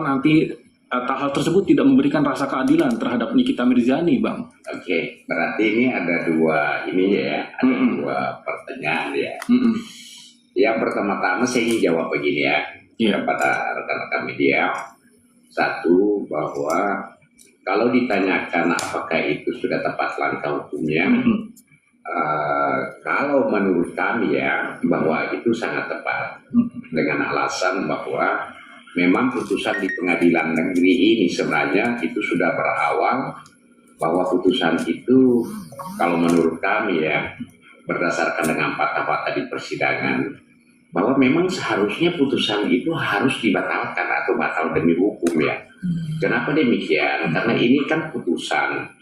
nanti hal tersebut tidak memberikan rasa keadilan terhadap Nikita Mirzani, Bang. Oke, berarti ini ada dua dua pertanyaan ya. Yang pertama-tama saya ingin jawab begini ya, kepada rekan-rekan media. Satu, bahwa kalau ditanyakan apakah itu sudah tepat langkah hukumnya, kalau menurut kami ya, bahwa itu sangat tepat, dengan alasan bahwa memang putusan di pengadilan negeri ini sebenarnya itu sudah berawal, bahwa putusan itu kalau menurut kami ya, berdasarkan dengan fakta-fakta di persidangan, bahwa memang seharusnya putusan itu harus dibatalkan atau batal demi hukum ya. Kenapa demikian? Karena ini kan putusan,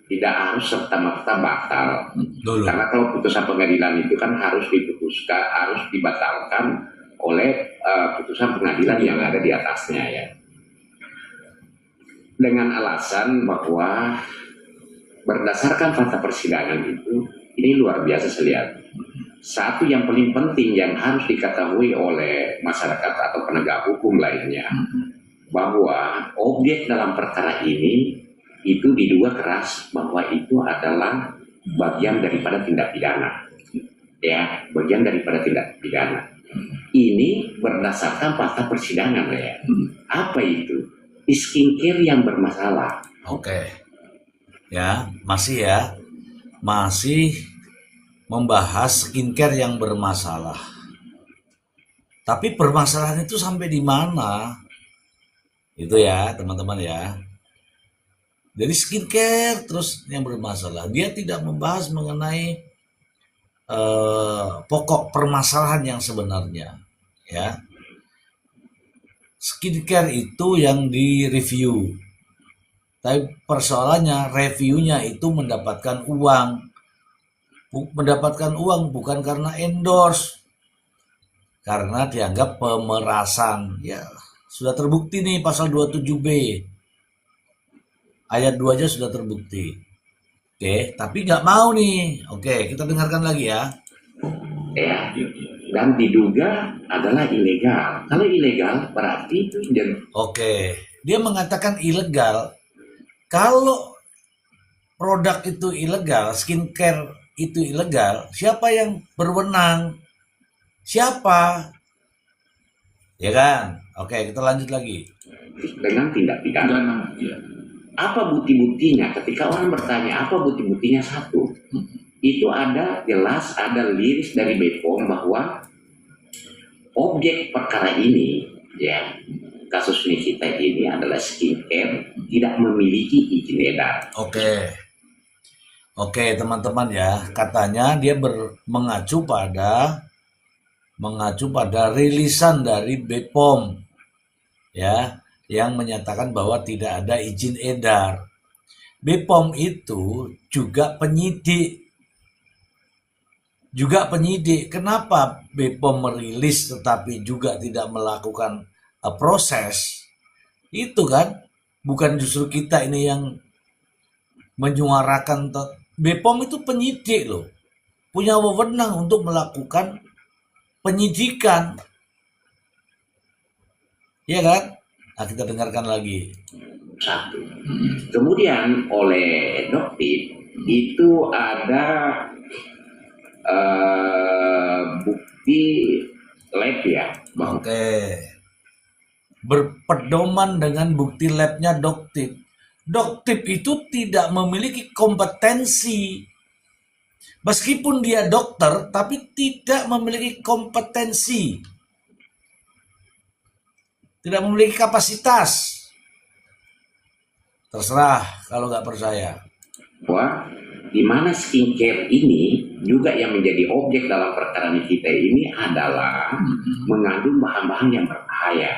tidak harus serta-merta batal. Karena kalau putusan pengadilan itu kan harus diputuskan, harus dibatalkan oleh putusan pengadilan yang ada di atasnya ya. Dengan alasan bahwa berdasarkan fakta persidangan itu, ini luar biasa saya lihat. Satu yang paling penting yang harus diketahui oleh masyarakat atau penegak hukum lainnya, bahwa objek dalam perkara ini itu diduga keras bahwa itu adalah bagian daripada tindak pidana, ya, bagian daripada tindak pidana. Ini berdasarkan fakta persidangan ya. Apa itu? Skincare yang bermasalah. Oke, ya masih membahas skincare yang bermasalah. Tapi permasalahan itu sampai di mana? Itu ya teman-teman ya. Jadi skincare terus yang bermasalah. Dia tidak membahas mengenai pokok permasalahan yang sebenarnya. Ya, skincare itu yang direview. Tapi persoalannya reviewnya itu mendapatkan uang. Mendapatkan uang bukan karena endorse. Karena dianggap pemerasan. Ya, sudah terbukti nih pasal 27B. Ayat 2 aja sudah terbukti. Oke, tapi nggak mau nih. Oke, kita dengarkan lagi ya. Ya, dan diduga adalah ilegal. Kalau ilegal berarti itu Oke, dia mengatakan ilegal. Kalau produk itu ilegal, skincare itu ilegal, siapa yang berwenang? Siapa? Ya kan? Oke, kita lanjut lagi. dengan tindak pidana. Apa bukti-buktinya? Ketika orang bertanya apa bukti-buktinya, satu, itu ada jelas, ada liris dari BPOM bahwa objek perkara ini, ya, kasus Nikita ini adalah skincare, tidak memiliki izin edar. Oke teman-teman ya, katanya dia mengacu pada rilisan dari BPOM, ya, yang menyatakan bahwa tidak ada izin edar. BPOM itu juga penyidik. Kenapa BPOM merilis tetapi juga tidak melakukan proses? Itu kan bukan justru kita ini yang menyuarakan. BPOM itu penyidik loh. Punya wewenang untuk melakukan penyidikan. Iya kan? Nah, kita dengarkan lagi. Satu. Kemudian oleh Dokter itu ada bukti lab ya. Oke. Berpedoman dengan bukti labnya Dokter. Dokter itu tidak memiliki kompetensi. Meskipun dia dokter, tapi tidak memiliki kompetensi. Tidak memiliki kapasitas. Terserah kalau nggak percaya. Wah, di mana skincare ini juga yang menjadi objek dalam perkara Nikita ini adalah mengandung bahan-bahan yang berbahaya.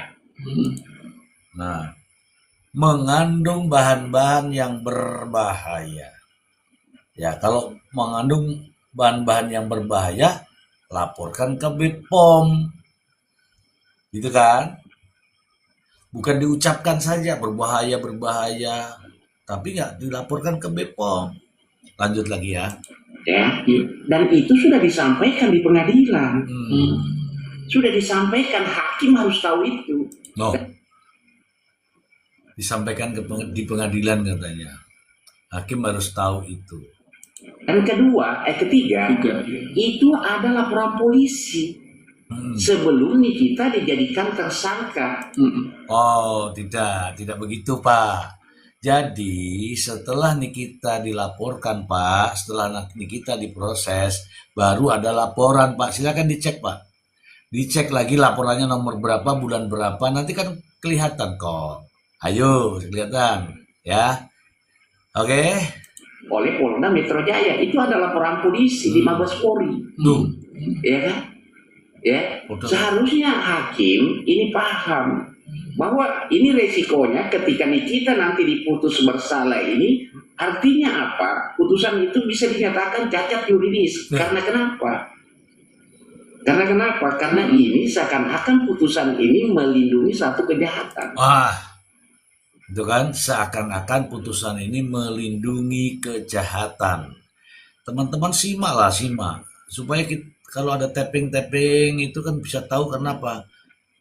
Nah, mengandung bahan-bahan yang berbahaya. Ya, kalau mengandung bahan-bahan yang berbahaya, laporkan ke BPOM. Gitu kan? Bukan diucapkan saja berbahaya, tapi nggak dilaporkan ke BPOM. Lanjut lagi ya. Ya, dan itu sudah disampaikan di pengadilan. Sudah disampaikan, hakim harus tahu itu. disampaikan di pengadilan katanya. Hakim harus tahu itu. Dan ketiga, Tiga, ya. itu adalah laporan polisi Hmm. sebelum Nikita dijadikan tersangka. Oh, tidak begitu, Pak. Jadi, setelah Nikita dilaporkan, Pak, setelah Nikita diproses, baru ada laporan, Pak. Silakan dicek, Pak. Dicek lagi laporannya nomor berapa, bulan berapa, nanti kan kelihatan kok. Ayo, kelihatan, ya. Oke. Oleh Polda Metro Jaya, itu adalah laporan polisi di Mabes Polri, Tuh. ya kan? Ya, Betul. seharusnya hakim ini paham bahwa ini resikonya ketika Nikita nanti diputus bersalah ini, artinya apa? Putusan itu bisa dinyatakan cacat yuridis. Ya. Karena kenapa? Karena ini seakan-akan putusan ini melindungi satu kejahatan. Wah, itu kan seakan-akan putusan ini melindungi kejahatan. Teman-teman simak. Supaya kalau ada tapping itu kan bisa tahu kenapa.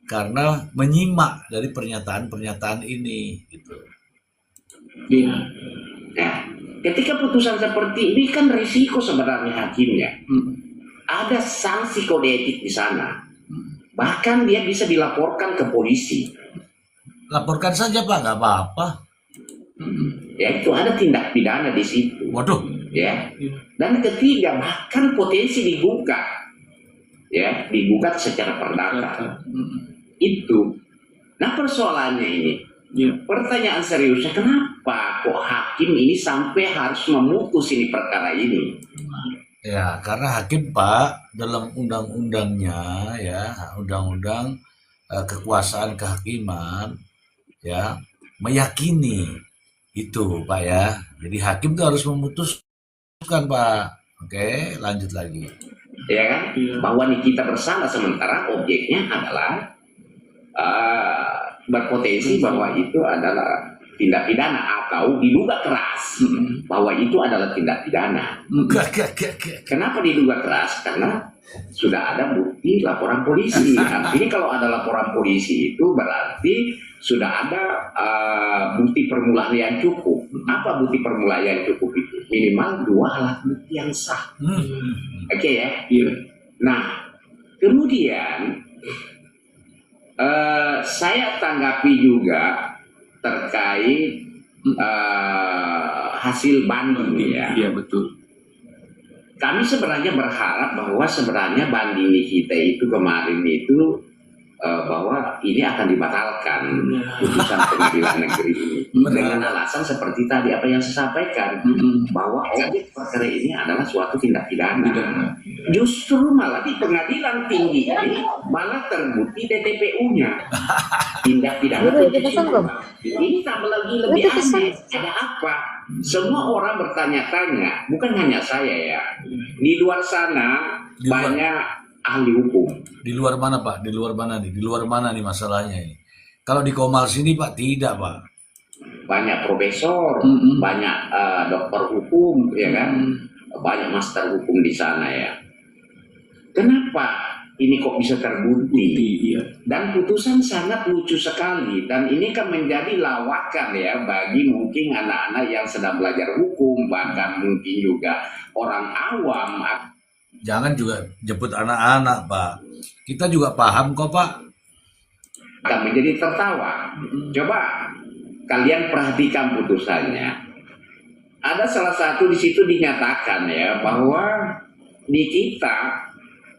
Karena menyimak dari pernyataan-pernyataan ini gitu. Iya. Nah, ketika putusan seperti ini kan risiko sebenarnya hakimnya. Ada sanksi kode etik di sana. Bahkan dia bisa dilaporkan ke polisi. Laporkan saja, Pak, nggak apa-apa. Ya, itu ada tindak pidana di situ. Waduh. Ya. Dan ketiga, bahkan potensi digugat. Ya, digugat secara perdata. Itu. Nah, persoalannya ini. Iya. Pertanyaan seriusnya, kenapa kok hakim ini sampai harus memutus ini perkara ini? Ya, karena hakim, Pak, dalam undang-undangnya ya, undang-undang kekuasaan kehakiman ya, meyakini itu, Pak ya. Jadi hakim itu harus memutuskan, Pak. Oke, lanjut lagi. Ya kan? Iya. Bahwa Nikita bersalah sementara objeknya adalah berpotensi bahwa itu adalah tindak pidana atau diduga keras bahwa itu adalah tindak pidana. Gak. Kenapa diduga keras? Karena sudah ada bukti laporan polisi. Artinya kalau ada laporan polisi itu berarti sudah ada bukti permulaan yang cukup. Apa bukti permulaan yang cukup itu? Minimal 2 alat bukti yang sah. Oke ya? Iya. Nah, kemudian saya tanggapi juga terkait hasil banding ya. Iya, betul. Kami sebenarnya berharap bahwa sebenarnya banding kita itu kemarin itu bahwa ini akan dibatalkan putusan pengadilan negeri ini dengan alasan seperti tadi apa yang saya sampaikan bahwa objek perkara ini adalah suatu tindak pidana. Justru malah di pengadilan tinggi ini malah terbukti DTPU-nya tindak pidana pencucian. Ini tambah lagi lebih aneh. Ada apa? Semua orang bertanya-tanya, bukan hanya saya ya. Di luar sana banyak ahli hukum. Di luar mana, Pak? Di luar mana nih? Di luar mana nih masalahnya ini? Kalau di Komal sini, Pak, tidak, Pak. Banyak profesor, banyak dokter hukum, ya kan? Banyak master hukum di sana ya. Kenapa ini kok bisa terbukti? Iya. Dan putusan sangat lucu sekali. Dan ini kan menjadi lawakan ya bagi mungkin anak-anak yang sedang belajar hukum, bahkan mungkin juga orang awam. Jangan juga jemput anak-anak, Pak. Kita juga paham kok, Pak. Akan menjadi tertawa. Coba kalian perhatikan putusannya. Ada salah satu di situ dinyatakan ya bahwa Nikita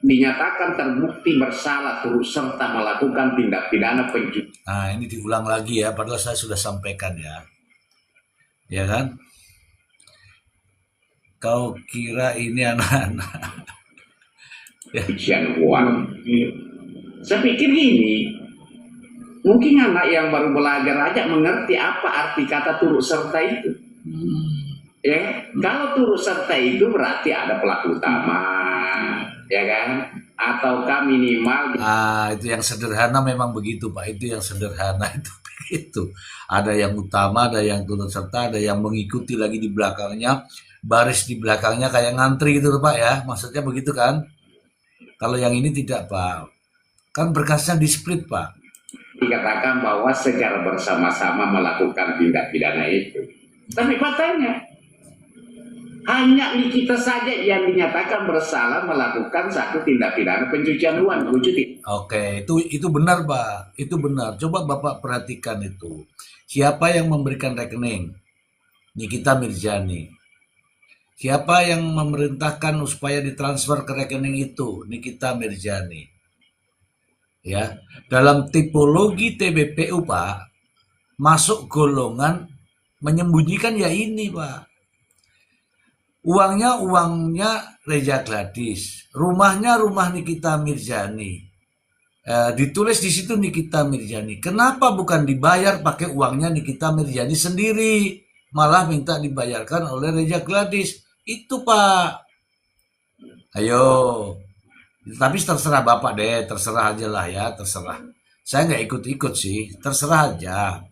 dinyatakan terbukti bersalah turut serta melakukan tindak pidana pencucian. Nah, ini diulang lagi ya, padahal saya sudah sampaikan ya. Ya kan? Kau kira ini anak-anak uang. Saya pikir gini, mungkin anak yang baru belajar aja mengerti apa arti kata turut serta itu. Ya, kalau turut serta itu berarti ada pelaku utama, ya kan? Ataukah minimal? itu yang sederhana memang begitu, Pak. Itu yang sederhana itu begitu. Ada yang utama, ada yang turut serta, ada yang mengikuti lagi di belakangnya. Baris di belakangnya kayak ngantri gitu Pak ya, maksudnya begitu kan? Kalau yang ini tidak Pak, kan berkasnya di split Pak. dikatakan bahwa secara bersama-sama melakukan tindak pidana itu. Tapi faktanya hanya Nikita saja yang dinyatakan bersalah melakukan satu tindak pidana pencucian uang. Oke, itu benar, Pak. Itu benar. Coba Bapak perhatikan itu. Siapa yang memberikan rekening? Nikita Mirzani. Siapa yang memerintahkan supaya ditransfer ke rekening itu? Nikita Mirzani. Ya, dalam tipologi TBPU, Pak, masuk golongan menyembunyikan ya ini, Pak. Uangnya Reza Gladys, rumahnya rumah Nikita Mirzani. Ditulis di situ Nikita Mirzani. Kenapa bukan dibayar pakai uangnya Nikita Mirzani sendiri, malah minta dibayarkan oleh Reza Gladys? Itu, Pak. Ayo. Tapi terserah Bapak deh, terserah aja lah ya, terserah. Saya nggak ikut-ikut sih, terserah aja.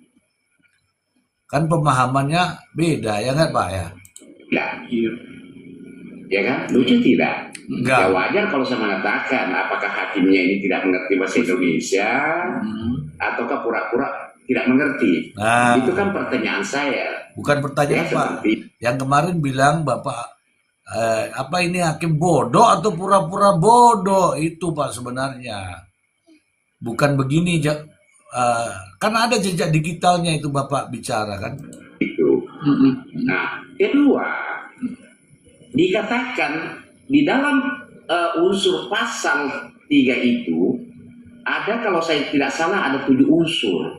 Kan pemahamannya beda ya nggak, Pak ya? Ya, Iya. ya kan? Lucu tidak? Enggak. Ya wajar kalau saya mengatakan apakah hakimnya ini tidak mengerti bahasa Indonesia ataukah pura-pura tidak mengerti. Nah, Itu kan pertanyaan saya. bukan Ya, pertanyaan, Pak. seperti Yang kemarin bilang Bapak apa ini hakim bodoh atau pura-pura bodoh, itu Pak sebenarnya. Bukan begini, kan ada jejak digitalnya itu Bapak bicara kan. itu. Nah, kedua, dikatakan di dalam unsur pasal 3 itu ada, kalau saya tidak salah, ada 7 unsur.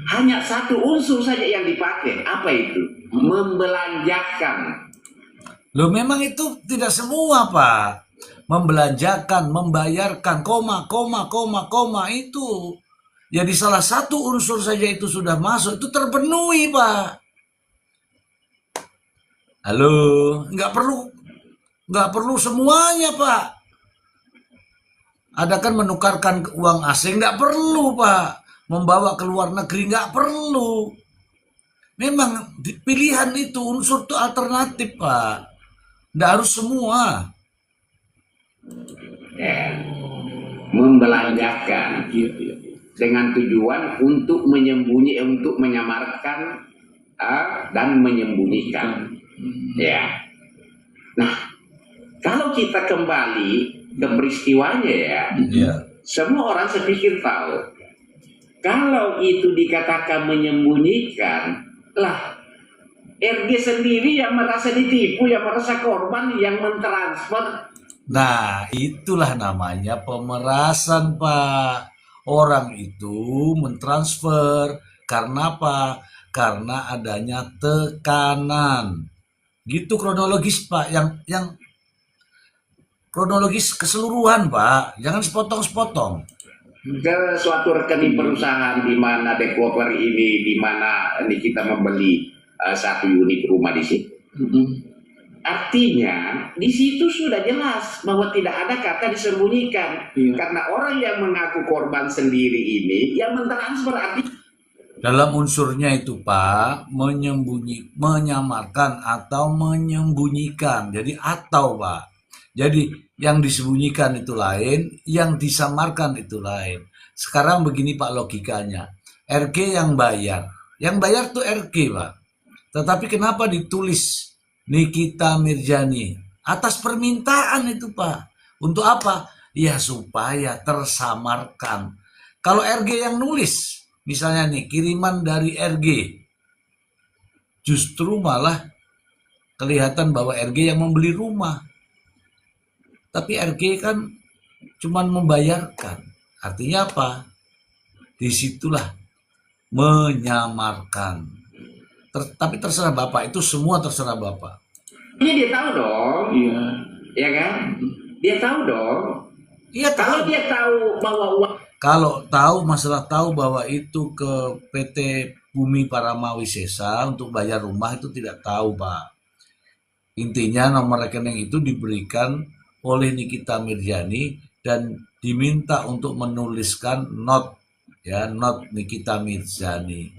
Hanya satu unsur saja yang dipakai. Apa itu? Membelanjakan. Loh, memang itu tidak semua, Pak. Membelanjakan, membayarkan, koma itu. Jadi salah satu unsur saja itu sudah masuk, itu terpenuhi, Pak. Halo, nggak perlu semuanya, Pak. Ada kan menukarkan uang asing, nggak perlu, Pak. Membawa ke luar negeri, nggak perlu. Memang pilihan itu unsur itu alternatif, Pak. Nggak harus semua. Ya. Membelanjakan Iya. dengan tujuan untuk untuk menyamarkan dan menyembunyikan. Ya. Nah, kalau kita kembali ke peristiwanya ya, Iya. semua orang saya pikir tahu. Kalau itu dikatakan menyembunyikan, lah RG sendiri yang merasa ditipu, yang merasa korban, yang mentransfer. Nah, itulah namanya pemerasan, Pak. Orang itu mentransfer karena apa? Karena adanya tekanan. Gitu kronologis, Pak. Yang kronologis keseluruhan, Pak. Jangan sepotong-sepotong. Ke suatu rekening perusahaan di mana developer ini, di mana kita membeli satu unit rumah di situ. Artinya di situ sudah jelas bahwa tidak ada kata disembunyikan. Iya. Karena orang yang mengaku korban sendiri ini yang mentransfer, artinya Dalam unsurnya itu, Pak, menyamarkan atau menyembunyikan. Jadi atau, Pak. Jadi yang disembunyikan itu lain, yang disamarkan itu lain. Sekarang begini, Pak, logikanya. RG yang bayar. Yang bayar tuh RG, Pak. Tetapi kenapa ditulis Nikita Mirzani? Atas permintaan itu, Pak. Untuk apa? Ya supaya tersamarkan. Kalau RG yang nulis, misalnya nih, kiriman dari RG, justru malah kelihatan bahwa RG yang membeli rumah. Tapi RG kan cuman membayarkan. Artinya apa? Disitulah menyamarkan. Tapi terserah Bapak, itu semua terserah Bapak. dia tahu dong, Iya. ya kan? Dia tahu dong. Iya, Kalau tahu. dia tahu bahwa uang Kalau tahu bahwa itu ke PT Bumi Paramawi Sesa untuk bayar rumah, itu tidak tahu, Pak. Intinya nomor rekening itu diberikan oleh Nikita Mirzani dan diminta untuk menuliskan not Nikita Mirzani.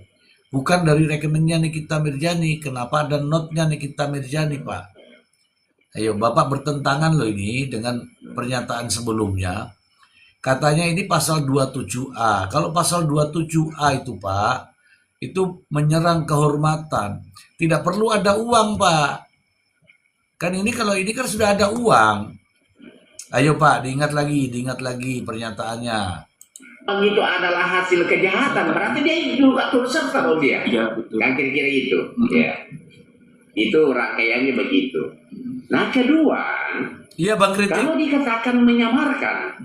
Bukan dari rekeningnya Nikita Mirzani. Kenapa ada notnya Nikita Mirzani, Pak? Ayo, Bapak bertentangan loh ini dengan pernyataan sebelumnya. Katanya ini pasal 27A. Kalau pasal 27A itu Pak, itu menyerang kehormatan. Tidak perlu ada uang Pak. Kan ini kalau ini kan sudah ada uang. Ayo Pak, diingat lagi pernyataannya. Itu adalah hasil kejahatan, berarti dia juga turut serta kalau dia. Iya, betul. Kan kira-kira itu. Ya. Itu rangkaiannya begitu. Nah kedua, Iya Bang Kritik. kalau dikatakan menyamarkan,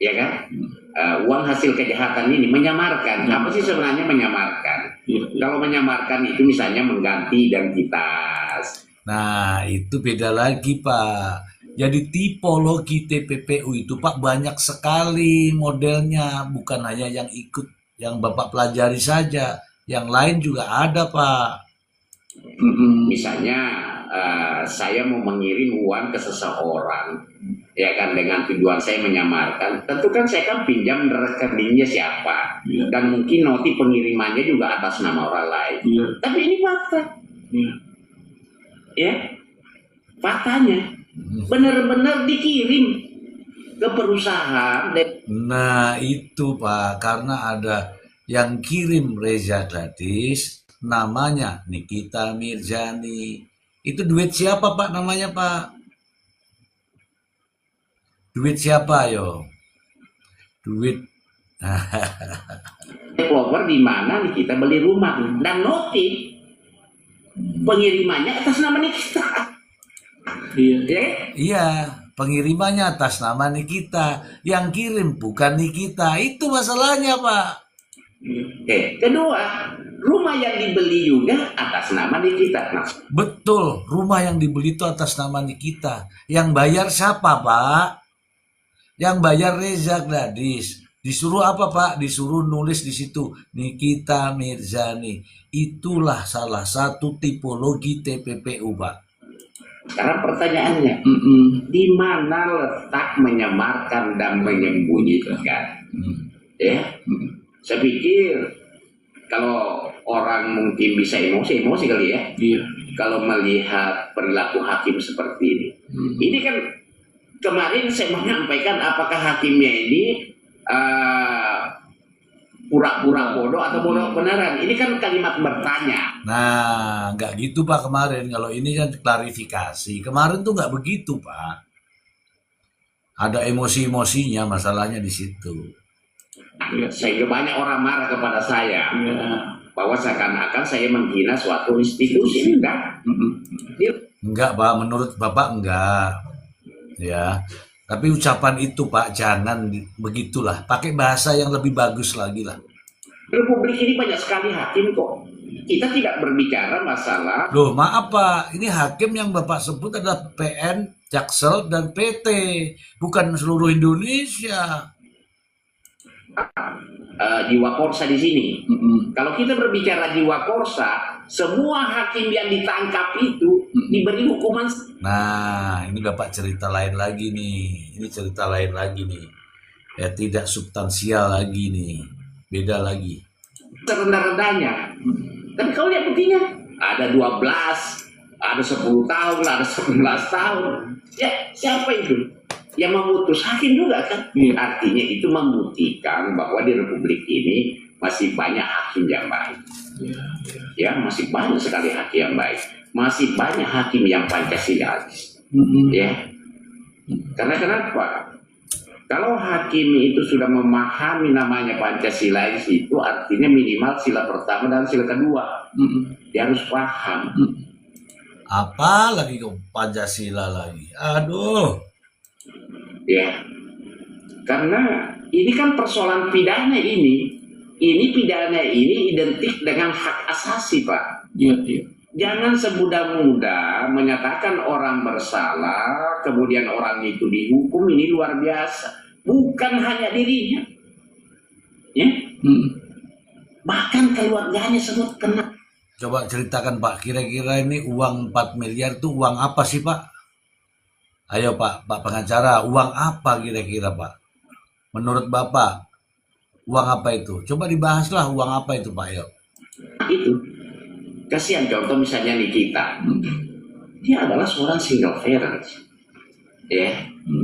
ya kan, uang hasil kejahatan ini menyamarkan. Apa sih sebenarnya menyamarkan? Iya, iya. Kalau menyamarkan itu misalnya mengganti identitas. Nah, itu beda lagi, Pak. Jadi tipologi TPPU itu, Pak, banyak sekali modelnya. Bukan hanya yang ikut, yang Bapak pelajari saja. Yang lain juga ada, Pak. Misalnya saya mau mengirim uang ke seseorang, ya kan, dengan tujuan saya menyamarkan. Tentu kan saya kan pinjam rekeningnya siapa, Iya. dan mungkin noti pengirimannya juga atas nama orang lain. Iya. Tapi ini fakta, Iya. ya, faktanya benar-benar dikirim ke perusahaan. Nah, itu, Pak. Karena ada yang kirim Reza Gladys, namanya Nikita Mirzani. Itu duit siapa, Pak, namanya, Pak? Duit siapa, yo? Duit. Developer di mana nih kita beli rumah, dan noti pengirimannya atas nama Nikita. Iya. Ya, Iya, pengirimannya atas nama Nikita. Yang kirim bukan Nikita. Itu masalahnya, Pak. kedua, rumah yang dibeli juga atas nama Nikita. Nah, Betul, rumah yang dibeli itu atas nama Nikita. Yang bayar siapa, Pak? Yang bayar Reza Gladys. Disuruh apa, Pak? Disuruh nulis di situ Nikita Mirzani. Itulah salah satu tipologi TPPU, Pak. sekarang pertanyaannya, di mana letak menyamarkan dan menyembunyikan? Ya, saya pikir kalau orang mungkin bisa emosi kali ya, Iya. kalau melihat perilaku hakim seperti ini. Ini kan kemarin saya menyampaikan apakah hakimnya ini pura-pura bodoh atau bodoh beneran. Ini kan kalimat bertanya. Nah, nggak gitu, Pak, kemarin. Kalau ini kan klarifikasi. Kemarin tuh nggak begitu, Pak. Ada emosi-emosinya, masalahnya di situ. Iya. Sehingga banyak orang marah kepada saya. Iya. Bahwa seakan-akan saya menghina suatu institusi. Enggak. Enggak, Pak. Menurut Bapak enggak. Ya. Tapi ucapan itu, Pak, jangan begitulah. Pakai bahasa yang lebih bagus lagi lah. Republik ini banyak sekali hakim kok. Kita tidak berbicara masalah Loh, maaf, Pak. Ini hakim yang Bapak sebut adalah PN, Jaksel, dan PT. Bukan seluruh Indonesia. jiwa korsa di sini. Kalau kita berbicara jiwa korsa, semua hakim yang ditangkap itu diberi hukuman Nah, ini Bapak cerita lain lagi nih. Ini cerita lain lagi nih. Ya, tidak substansial lagi nih. Beda lagi. serendah-rendahnya. Tapi kalau lihat buktinya, ada 12, ada 10 tahun, ada 11 tahun. Ya, siapa itu? Yang memutus hakim juga kan? Iya. Artinya itu membuktikan bahwa di Republik ini masih banyak hakim yang baik. Iya. Ya, masih banyak sekali hakim yang baik. Masih banyak hakim yang Pancasilais. Ya. Karena kenapa? Kalau hakim itu sudah memahami namanya Pancasilais, itu artinya minimal sila pertama dan sila kedua. Dia harus paham. Apa lagi kok Pancasila lagi? Aduh. Ya. Karena ini kan persoalan pidana ini. Ini pidana ini identik dengan hak asasi, Pak. Iya. Iya. Jangan semudah-mudah menyatakan orang bersalah, kemudian orang itu dihukum, ini luar biasa. Bukan hanya dirinya. Ya. Bahkan keluarganya semua kena. Coba ceritakan, Pak, kira-kira ini uang 4 miliar itu uang apa sih, Pak? Ayo, Pak pengacara, uang apa kira-kira, Pak? Menurut Bapak, uang apa itu? Coba dibahaslah uang apa itu, Pak, yuk. Itu. Kasihan contoh misalnya Nikita. Dia adalah seorang single parent. Ya.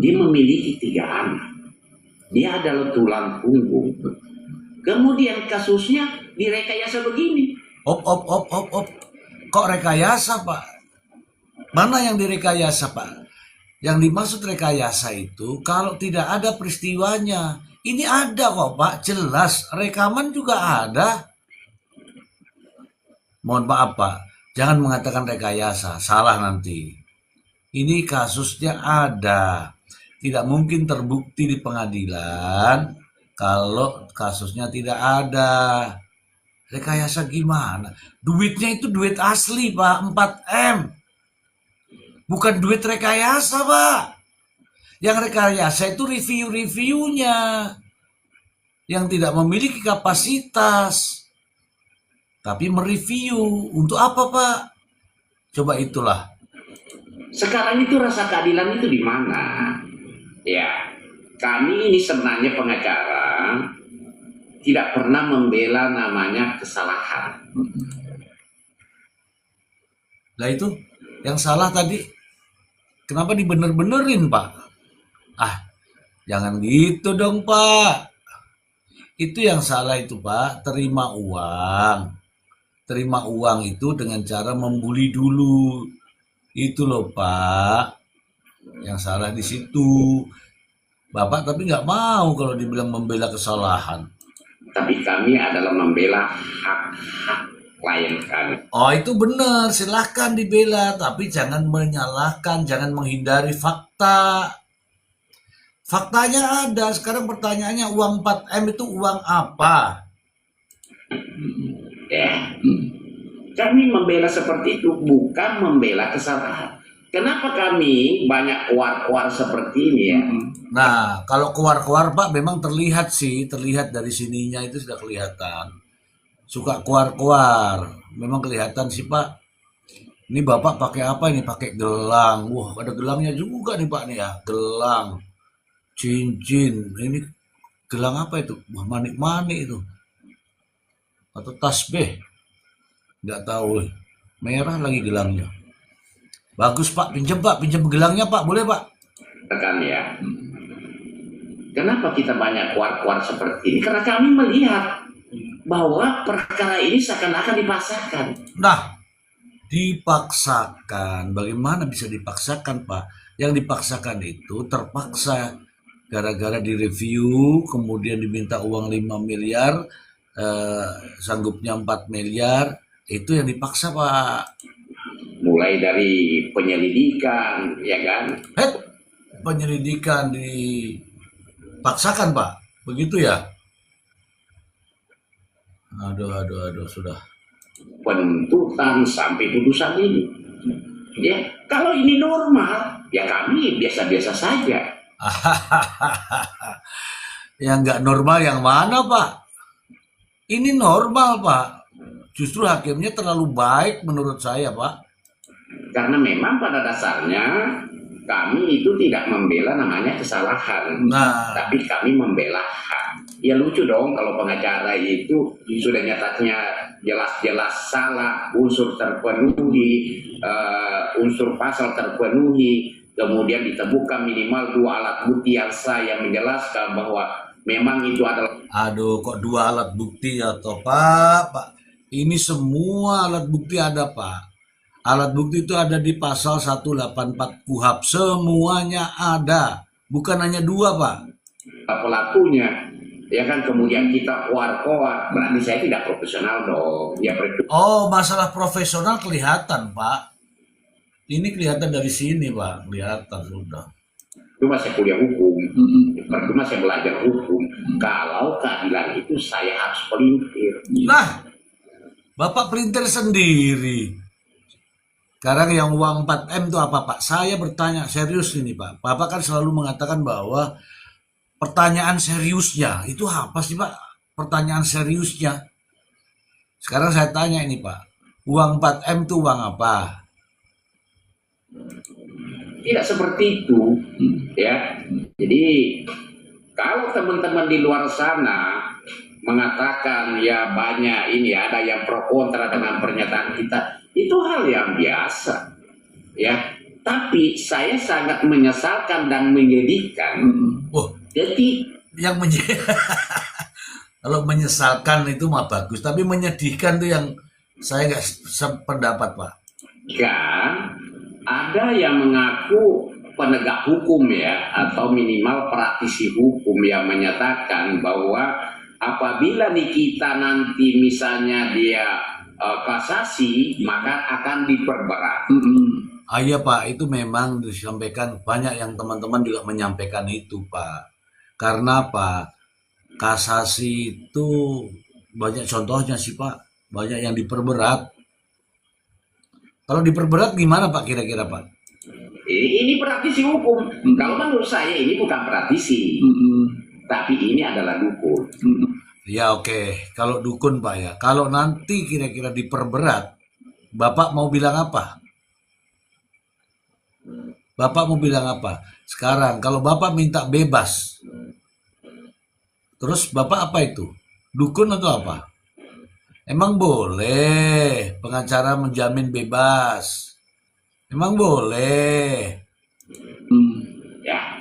Dia memiliki 3 anak. dia adalah tulang punggung. Kemudian kasusnya direkayasa begini. Op. Kok rekayasa, Pak? Mana yang direkayasa, Pak? Yang dimaksud rekayasa itu kalau tidak ada peristiwanya. Ini ada kok, Pak. Jelas. Rekaman juga ada. Mohon maaf, Pak. Jangan mengatakan rekayasa. Salah nanti. Ini kasusnya ada. Tidak mungkin terbukti di pengadilan kalau kasusnya tidak ada. Rekayasa gimana? Duitnya itu duit asli, Pak. 4M. Bukan duit rekayasa, Pak. Yang rekayasa itu review-reviewnya. Yang tidak memiliki kapasitas. Tapi mereview. Untuk apa, Pak? Coba itulah. Sekarang itu rasa keadilan itu di mana? Ya, kami ini sebenarnya pengacara tidak pernah membela namanya kesalahan. Nah itu, yang salah tadi, kenapa dibener-benerin, Pak? Ah, jangan gitu dong, Pak. Itu yang salah itu, Pak, terima uang. Terima uang itu dengan cara membuli dulu. Itu loh, Pak. Yang salah di situ. Bapak tapi nggak mau kalau dibilang membela kesalahan. Tapi kami adalah membela hak-hak klien kami. Oh itu benar, silahkan dibela. Tapi jangan menyalahkan, jangan menghindari fakta. Faktanya ada. Sekarang pertanyaannya uang 4M itu uang apa? Ya, kami membela seperti itu, bukan membela kesalahan. Kenapa kami banyak kuar-kuar seperti ini ya? Nah, kalau keluar-keluar Pak memang terlihat sih, terlihat dari sininya itu sudah kelihatan. Suka keluar-keluar, memang kelihatan sih Pak. Ini Bapak pakai apa ini? Pakai gelang. Wah, ada gelangnya juga nih Pak nih ya, gelang, cincin. Ini gelang apa itu? Wah, manik-manik itu. Atau tasbih? Nggak tahu. Merah lagi gelangnya. Bagus Pak, pinjam gelangnya Pak, boleh Pak? Tekan ya. Kenapa kita banyak kuar-kuar seperti ini? Karena kami melihat bahwa perkara ini seakan-akan dipaksakan. Nah, dipaksakan. Bagaimana bisa dipaksakan Pak? Yang dipaksakan itu terpaksa gara-gara direview, kemudian diminta uang 5 miliar, sanggupnya 4 miliar, itu yang dipaksa Pak. Mulai dari penyelidikan, ya kan? Penyelidikan dipaksakan Pak, begitu ya? Aduh, sudah. Penuntutan sampai putusan ini. Ya, kalau ini normal, ya kami biasa-biasa saja. Yang nggak normal yang mana Pak? Ini normal Pak. Justru hakimnya terlalu baik menurut saya Pak. Karena memang pada dasarnya kami itu tidak membela namanya kesalahan, tapi kami membela hak. Ya lucu dong kalau pengacara itu sudah nyatanya jelas-jelas salah, unsur terpenuhi, unsur pasal terpenuhi, kemudian ditemukan minimal 2 alat bukti yang sah yang menjelaskan bahwa memang itu adalah. Aduh, kok 2 alat bukti atau Pak? Ini semua alat bukti ada Pak. Alat bukti itu ada di pasal 184 KUHP. Semuanya ada. Bukan hanya 2 Pak. Pelakunya. Ya kan, kemudian kita koar-koar. Berarti saya tidak profesional dong. Ya, oh, masalah profesional kelihatan Pak. Ini kelihatan dari sini Pak. Kelihatan sudah. Cuma saya kuliah hukum. Cuma saya belajar hukum. Kalau keadilan itu saya harus pelintir. Nah, Bapak pelintir sendiri. Sekarang yang uang 4M itu apa Pak? Saya bertanya serius ini Pak. Bapak kan selalu mengatakan bahwa pertanyaan seriusnya itu apa sih Pak? Pertanyaan seriusnya. Sekarang saya tanya ini Pak. Uang 4M itu uang apa? Tidak seperti itu. Ya. Jadi kalau teman-teman di luar sana mengatakan ya banyak ini ada yang pro kontra dengan pernyataan kita, itu hal yang biasa ya, tapi saya sangat menyesalkan dan menyedihkan. Jadi yang kalau menyesalkan itu mah bagus, tapi menyedihkan tuh yang saya nggak sependapat, Pak. Kan ada yang mengaku penegak hukum ya, atau minimal praktisi hukum yang menyatakan bahwa apabila Nikita nanti misalnya dia kasasi, maka akan diperberat. Iya Pak, itu memang disampaikan, banyak yang teman-teman juga menyampaikan itu Pak. Karena Pak, kasasi itu banyak contohnya sih Pak, banyak yang diperberat. Kalau diperberat gimana Pak kira-kira Pak? Ini praktisi hukum. Kalau menurut saya ini bukan praktisi, tapi ini adalah dukun. Ya oke, kalau dukun Pak ya, kalau nanti kira-kira diperberat, Bapak mau bilang apa? Bapak mau bilang apa? Sekarang kalau Bapak minta bebas, terus Bapak apa itu? Dukun atau apa? Emang boleh pengacara menjamin bebas? Emang boleh? Ya,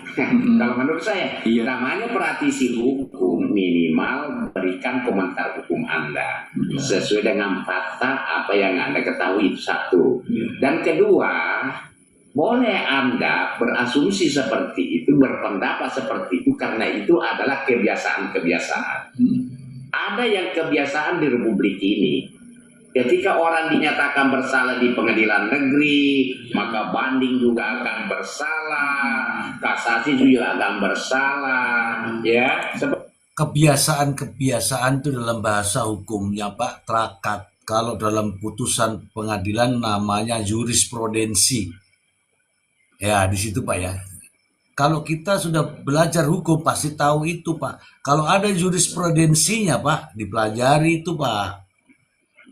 kalau menurut saya, Iya. namanya praktisi hukum minimal berikan komentar hukum Anda sesuai dengan fakta apa yang Anda ketahui, itu satu. Dan kedua, boleh Anda berasumsi seperti itu, berpendapat seperti itu, karena itu adalah kebiasaan-kebiasaan. Ada yang kebiasaan di Republik ini. Ketika orang dinyatakan bersalah di pengadilan negeri, maka banding juga akan bersalah, kasasi juga akan bersalah, ya. Kebiasaan-kebiasaan itu dalam bahasa hukumnya Pak trakat. Kalau dalam putusan pengadilan namanya jurisprudensi. Ya di situ Pak ya. Kalau kita sudah belajar hukum pasti tahu itu Pak. Kalau ada jurisprudensinya Pak, dipelajari itu Pak.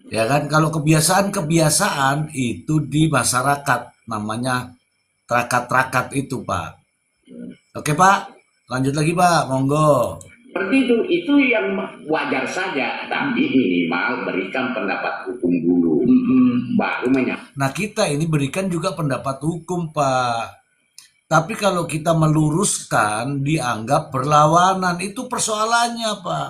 Ya kan, kalau kebiasaan-kebiasaan itu di masyarakat namanya trakat-trakat itu Pak. Oke Pak, lanjut lagi Pak, monggo. Seperti itu yang wajar saja, tapi minimal berikan pendapat hukum dulu, baru menyampaikan. Nah kita ini berikan juga pendapat hukum Pak. Tapi kalau kita meluruskan dianggap berlawanan, itu persoalannya Pak.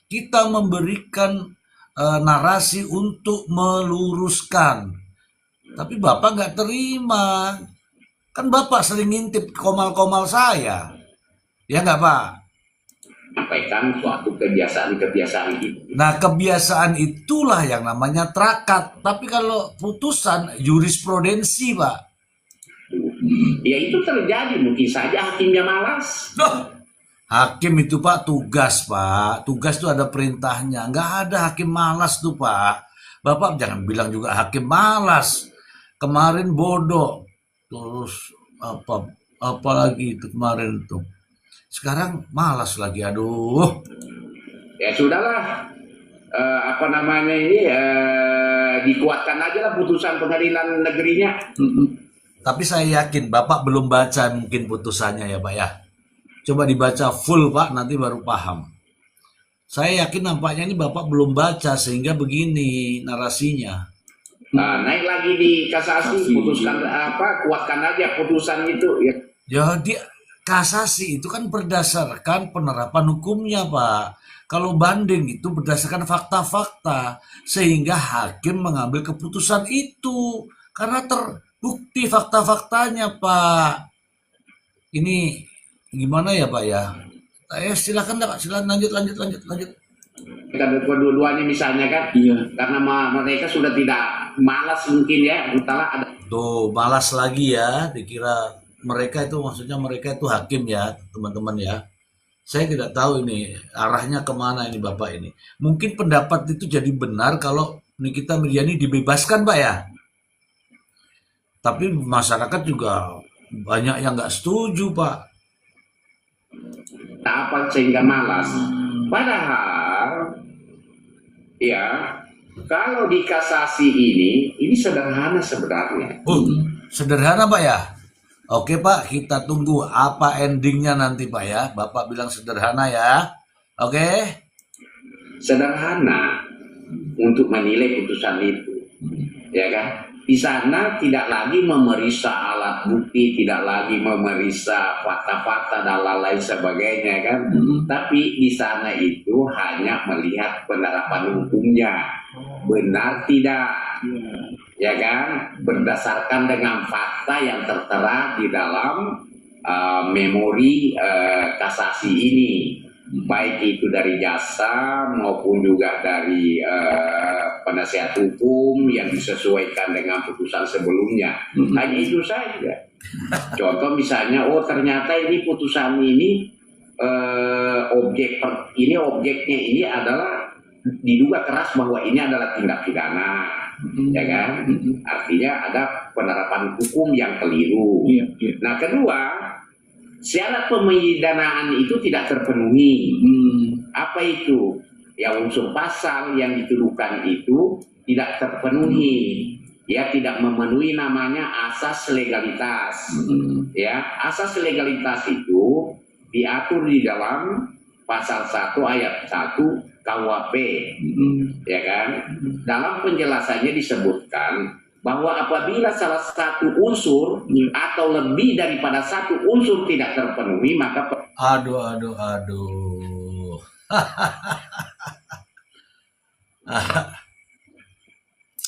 Kita memberikan narasi untuk meluruskan. Tapi Bapak nggak terima. Kan Bapak sering ngintip komal-komal saya. Ya nggak Pak? Sampaikan suatu kebiasaan-kebiasaan itu. Nah kebiasaan itulah yang namanya trakat. Tapi kalau putusan jurisprudensi Pak. Ya itu terjadi, mungkin saja hakimnya malas. Hakim itu Pak tugas Pak. Tugas itu ada perintahnya. Nggak ada hakim malas tuh Pak. Bapak jangan bilang juga hakim malas. Kemarin bodoh. Terus apa lagi itu kemarin tuh. Sekarang malas lagi. Aduh. Ya sudahlah. Apa namanya ini, dikuatkan aja lah putusan pengadilan negerinya. Tapi saya yakin Bapak belum baca mungkin putusannya ya Pak ya. Coba dibaca full Pak, nanti baru paham. Saya yakin nampaknya ini Bapak belum baca sehingga begini narasinya. Nah, naik lagi di kasasi, putuskan kuatkan aja putusan itu. Ya. Jadi kasasi itu kan berdasarkan penerapan hukumnya Pak. Kalau banding itu berdasarkan fakta-fakta sehingga hakim mengambil keputusan itu karena terbukti fakta-faktanya Pak. Ini gimana ya Pak ya? Silakan Pak, silakan lanjut. Kedua-duanya misalnya kan, karena mereka sudah tidak malas mungkin ya, entahlah ada. Tuh malas lagi ya, dikira mereka itu maksudnya mereka itu hakim ya teman-teman ya. Saya tidak tahu ini arahnya kemana ini Bapak ini. Mungkin pendapat itu jadi benar kalau Nikita Mirzani dibebaskan Pak ya. Tapi masyarakat juga banyak yang nggak setuju Pak. Apa sehingga malas. Padahal ya kalau di kasasi ini sederhana sebenarnya. Sederhana Pak ya. Oke Pak, kita tunggu apa endingnya nanti Pak ya. Bapak bilang sederhana ya. Oke. Sederhana untuk menilai putusan itu. Ya kan? Di sana tidak lagi memeriksa alat alat bukti, tidak lagi memeriksa fakta-fakta dan lain sebagainya kan. Tapi di sana itu hanya melihat penerapan hukumnya, benar tidak, ya kan, berdasarkan dengan fakta yang tertera di dalam memori kasasi ini, baik itu dari jaksa maupun juga dari penasihat hukum yang disesuaikan dengan putusan sebelumnya. Hanya itu saja. Contoh misalnya, oh ternyata ini putusan ini objeknya ini adalah diduga keras bahwa ini adalah tindak pidana, ya kan? Artinya ada penerapan hukum yang keliru. Nah, kedua, syarat pemidanaan itu tidak terpenuhi. Apa itu? Ya, unsur pasal yang dituduhkan itu tidak terpenuhi. Ya, tidak memenuhi namanya asas legalitas. Ya, asas legalitas itu diatur di dalam pasal 1 ayat 1 KUHP. Ya kan? Dalam penjelasannya disebutkan bahwa apabila salah satu unsur atau lebih daripada satu unsur tidak terpenuhi, maka Aduh.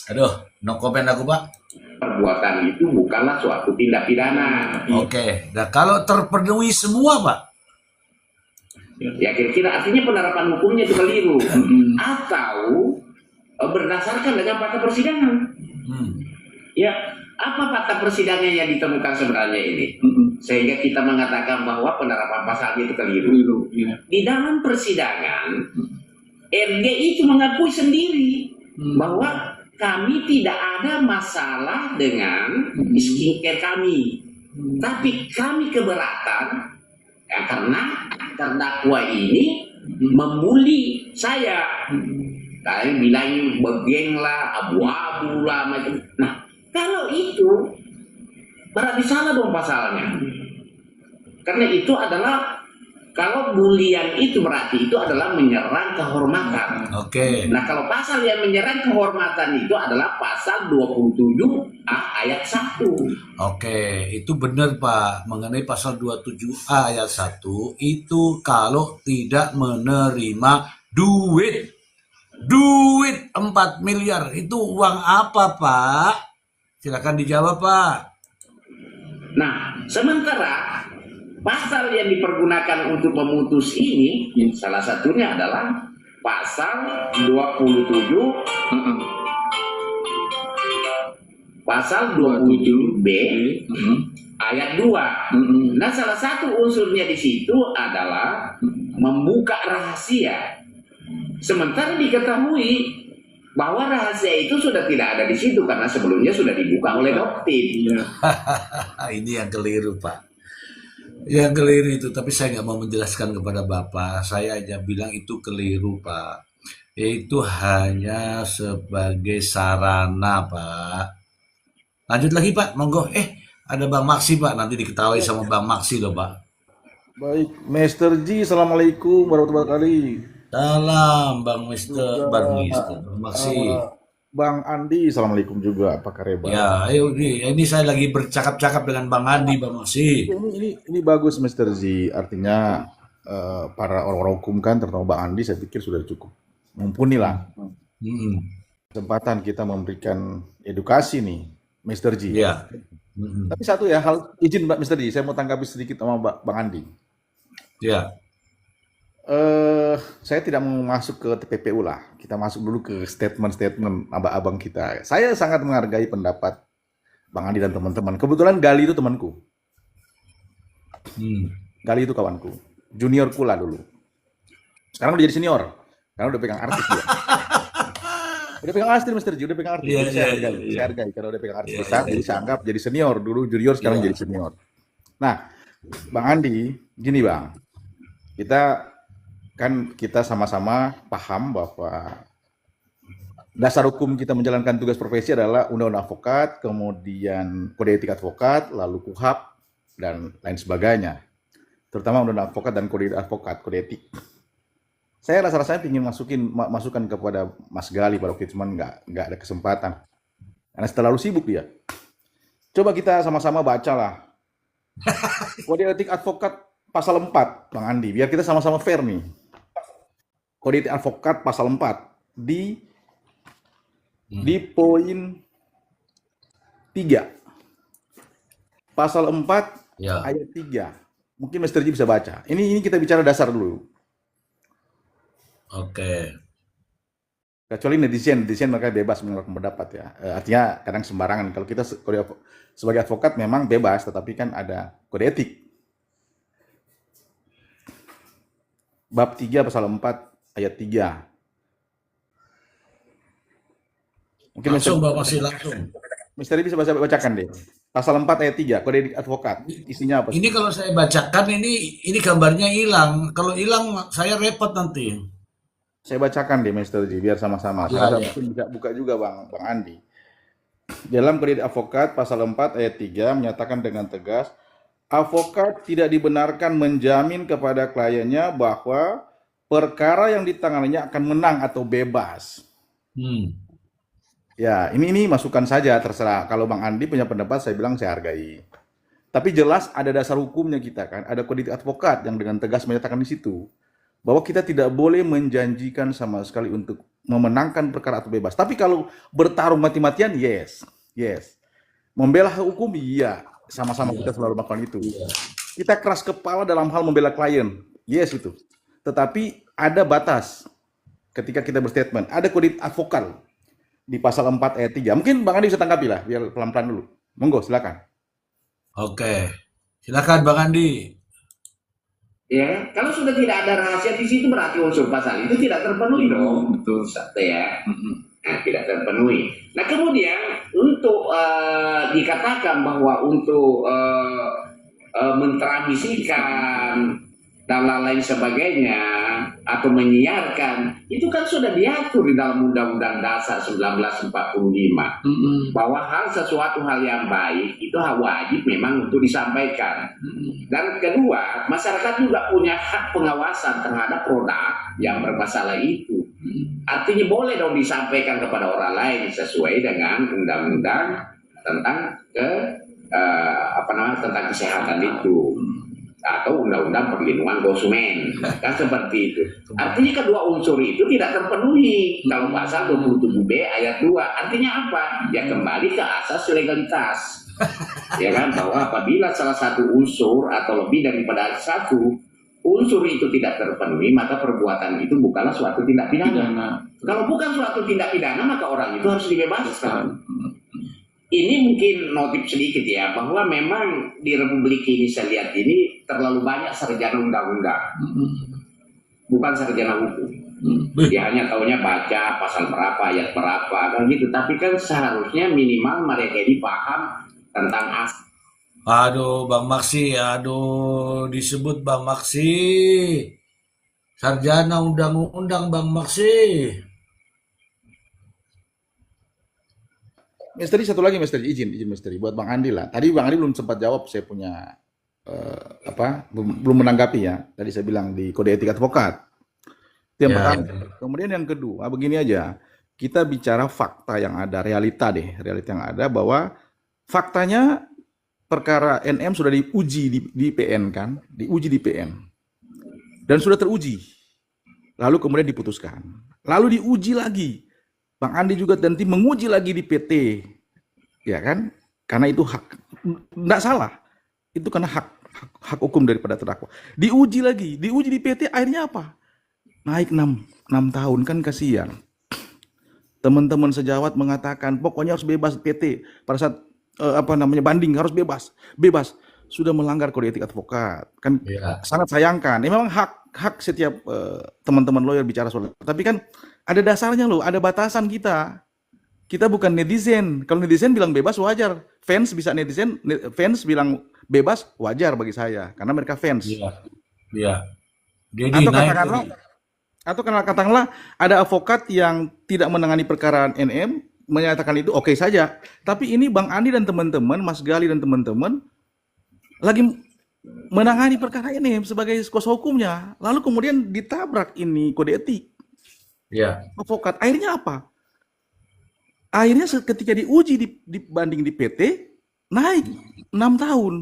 Aduh, no comment aku, Pak. perbuatan itu bukanlah suatu tindak pidana. Oke. Nah, kalau terpenuhi semua, Pak. Ya, kira-kira artinya penerapan hukumnya itu keliru. Atau berdasarkan dengan fakta persidangan. Ya, apa fakta persidangan yang ditemukan sebenarnya ini? Sehingga kita mengatakan bahwa penerapan pasalnya itu keliru. Di dalam persidangan, RG itu mengakui sendiri bahwa kami tidak ada masalah dengan skincare kami. Tapi kami keberatan ya, karena terdakwa ini membuli saya. Kalian bilang begeng lah, abu-abu lah, macam. Nah, kalau itu berarti salah dong pasalnya. Karena itu adalah, kalau bulian itu berarti itu adalah menyerang kehormatan. Oke. Nah, kalau pasal yang menyerang kehormatan itu adalah pasal 27A ayat 1. Oke, itu benar, Pak. Mengenai pasal 27A ayat 1 itu kalau tidak menerima duit 4 miliar. Itu uang apa, Pak? Silakan dijawab, Pak. Nah, sementara pasal yang dipergunakan untuk memutus ini salah satunya adalah pasal 27 pasal 27B ayat 2. Nah, salah satu unsurnya di situ adalah membuka rahasia. Sementara diketahui bahwa rahasia itu sudah tidak ada di situ karena sebelumnya sudah dibuka oleh Doktim. Ini yang keliru, Pak. Yang keliru itu, tapi saya nggak mau menjelaskan kepada Bapak. Saya hanya bilang itu keliru, Pak. Itu hanya sebagai sarana, Pak. Lanjut lagi, Pak. Monggo. Ada Bang Maksi, Pak. Nanti diketahui sama Bang Maksi loh, Pak. Baik, Master G, Assalamualaikum warahmatullahi wabarakatuh. Salam, Bang Mister. Bang Maksi. Bang Andi, Assalamualaikum juga, apa kabar? Ya, ayo ini saya lagi bercakap-cakap dengan Bang Andi, Bang Maksi. Ini bagus, Master Z. Artinya para orang-orang hukum kan, terutama Bang Andi, saya pikir sudah cukup mumpuni lah. Kesempatan kita memberikan edukasi nih, Master G. Ya. Tapi satu ya, izin Mbak Master G, saya mau tanggapi sedikit sama Bang Andi. Ya. Saya tidak mau masuk ke TPPU lah. Kita masuk dulu ke statement-statement abang-abang kita. Saya sangat menghargai pendapat Bang Andi dan teman-teman. Kebetulan Gali itu temanku. Gali itu kawanku. Juniorku lah dulu. Sekarang udah jadi senior. Karena udah pegang artis dia. Udah pegang artis, Mr. Ji. Udah pegang artis. Saya hargai. Karena udah pegang artis besar, jadi saya anggap jadi senior. Dulu junior, sekarang jadi senior. Nah, Bang Andi, gini Bang. Kita sama-sama paham bahwa dasar hukum kita menjalankan tugas profesi adalah Undang-Undang Advokat, kemudian Kode Etik Advokat, lalu KUHP, dan lain sebagainya. Terutama Undang-Undang Advokat dan Kode Advokat, Kode Etik. Saya rasa-rasanya ingin masukan kepada Mas Gali pada waktu itu, cuman nggak ada kesempatan. Karena terlalu sibuk dia. Coba kita sama-sama baca lah. Kode etik advokat pasal 4, Bang Andi. Biar kita sama-sama fair nih. Kode etik advokat pasal 4 di poin 3. Pasal 4 Ya. ayat 3. Mungkin Mr. Ji bisa baca. Ini kita bicara dasar dulu. Oke. Kecuali netizen mereka bebas mengeluarkan pendapat ya. Artinya kadang sembarangan. Kalau kita sebagai advokat memang bebas, tetapi kan ada kode etik. Bab 3 pasal 4 ayat 3. Mungkin Langsung Bang Maksi, langsung. Misteri bisa bacakan deh. Pasal 4 ayat 3, kode etik advokat. Isinya apa? Ini kalau saya bacakan ini gambarnya hilang. Kalau hilang saya repot nanti. Saya bacakan deh Mr. Ji biar sama-sama. Ya, Saya ya. mungkin bisa buka juga Bang Andi. Dalam kode etik advokat pasal 4 ayat 3 menyatakan dengan tegas, advokat tidak dibenarkan menjamin kepada kliennya bahwa perkara yang ditanganinya akan menang atau bebas. Ya, ini masukan saja, terserah. Kalau Bang Andi punya pendapat, saya bilang saya hargai. Tapi jelas ada dasar hukumnya kita kan, ada kode etik advokat yang dengan tegas menyatakan di situ bahwa kita tidak boleh menjanjikan sama sekali untuk memenangkan perkara atau bebas. Tapi kalau bertarung mati-matian, yes. Membela hukum, iya. Sama-sama kita selalu melakukan itu. Kita keras kepala dalam hal membela klien, yes itu. Tetapi ada batas ketika kita berstatement. Ada kode etik advokat di pasal 4 ayat 3. Mungkin Bang Andi bisa tanggapi lah, biar pelan-pelan dulu. Monggo, silakan. Oke. Silakan Bang Andi. Ya, kalau sudah tidak ada rahasia di situ berarti unsur pasal itu tidak terpenuhi dong. Betul. Satu ya. Nah, tidak terpenuhi. Nah, kemudian untuk dikatakan bahwa untuk mentradisikan dan lain sebagainya atau menyiarkan itu kan sudah diatur di dalam Undang-Undang Dasar 1945 bahwa sesuatu hal yang baik itu wajib memang untuk disampaikan. Dan kedua, masyarakat juga punya hak pengawasan terhadap produk yang bermasalah itu. Artinya boleh dong disampaikan kepada orang lain sesuai dengan undang-undang tentang tentang kesehatan itu atau undang-undang perlindungan konsumen kan seperti itu. Artinya kedua unsur itu tidak terpenuhi kalau pasal 27B ayat 2. Artinya apa? Ya kembali ke asas legalitas. Ya kan, bahwa apabila salah satu unsur atau lebih daripada satu unsur itu tidak terpenuhi, maka perbuatan itu bukanlah suatu tindak pidana. Kalau bukan suatu tindak pidana, maka orang itu harus dibebaskan. Ini mungkin notif sedikit ya, bahwa memang di Republik ini saya lihat ini terlalu banyak sarjana undang-undang, bukan sarjana hukum. Dia hanya taunya baca pasal berapa, ayat berapa, kan gitu. Tapi kan seharusnya minimal mereka ini paham tentang asal. Aduh Bang Maksi, aduh disebut Bang Maksi. Sarjana undang-undang Bang Maksi. Misteri satu lagi, Misteri izin Misteri buat Bang Andi lah. Tadi Bang Andi belum sempat jawab, saya punya belum menanggapi ya. Tadi saya bilang di kode etik advokat. Itu yang pertama. Kemudian yang kedua, begini aja. Kita bicara fakta yang ada, realita yang ada bahwa faktanya perkara NM sudah diuji di PN kan, diuji di PN. Dan sudah teruji. Lalu kemudian diputuskan. Lalu diuji lagi. Bang Andi juga nanti menguji lagi di PT, ya kan? Karena itu hak, tidak salah. Itu karena hak hukum daripada terdakwa. Diuji lagi, diuji di PT, akhirnya apa? Naik 6 tahun, kan kasihan. Teman-teman sejawat mengatakan pokoknya harus bebas PT pada saat banding harus bebas. Sudah melanggar kode etik advokat, kan sangat sayangkan. Memang hak setiap teman-teman lawyer bicara soal itu. Tapi kan ada dasarnya loh, ada batasan kita. Kita bukan netizen. Kalau netizen bilang bebas wajar. Fans bilang bebas wajar bagi saya karena mereka fans. Iya. Atau katakanlah ada advokat yang tidak menangani perkara NM menyatakan itu oke saja. Tapi ini Bang Andi dan teman-teman, Mas Gali dan teman-teman lagi menangani perkara ini sebagai kuasa hukumnya. Lalu kemudian ditabrak ini kode etik. Advokat. Akhirnya apa? Akhirnya ketika diuji dibanding di PT, naik 6 tahun.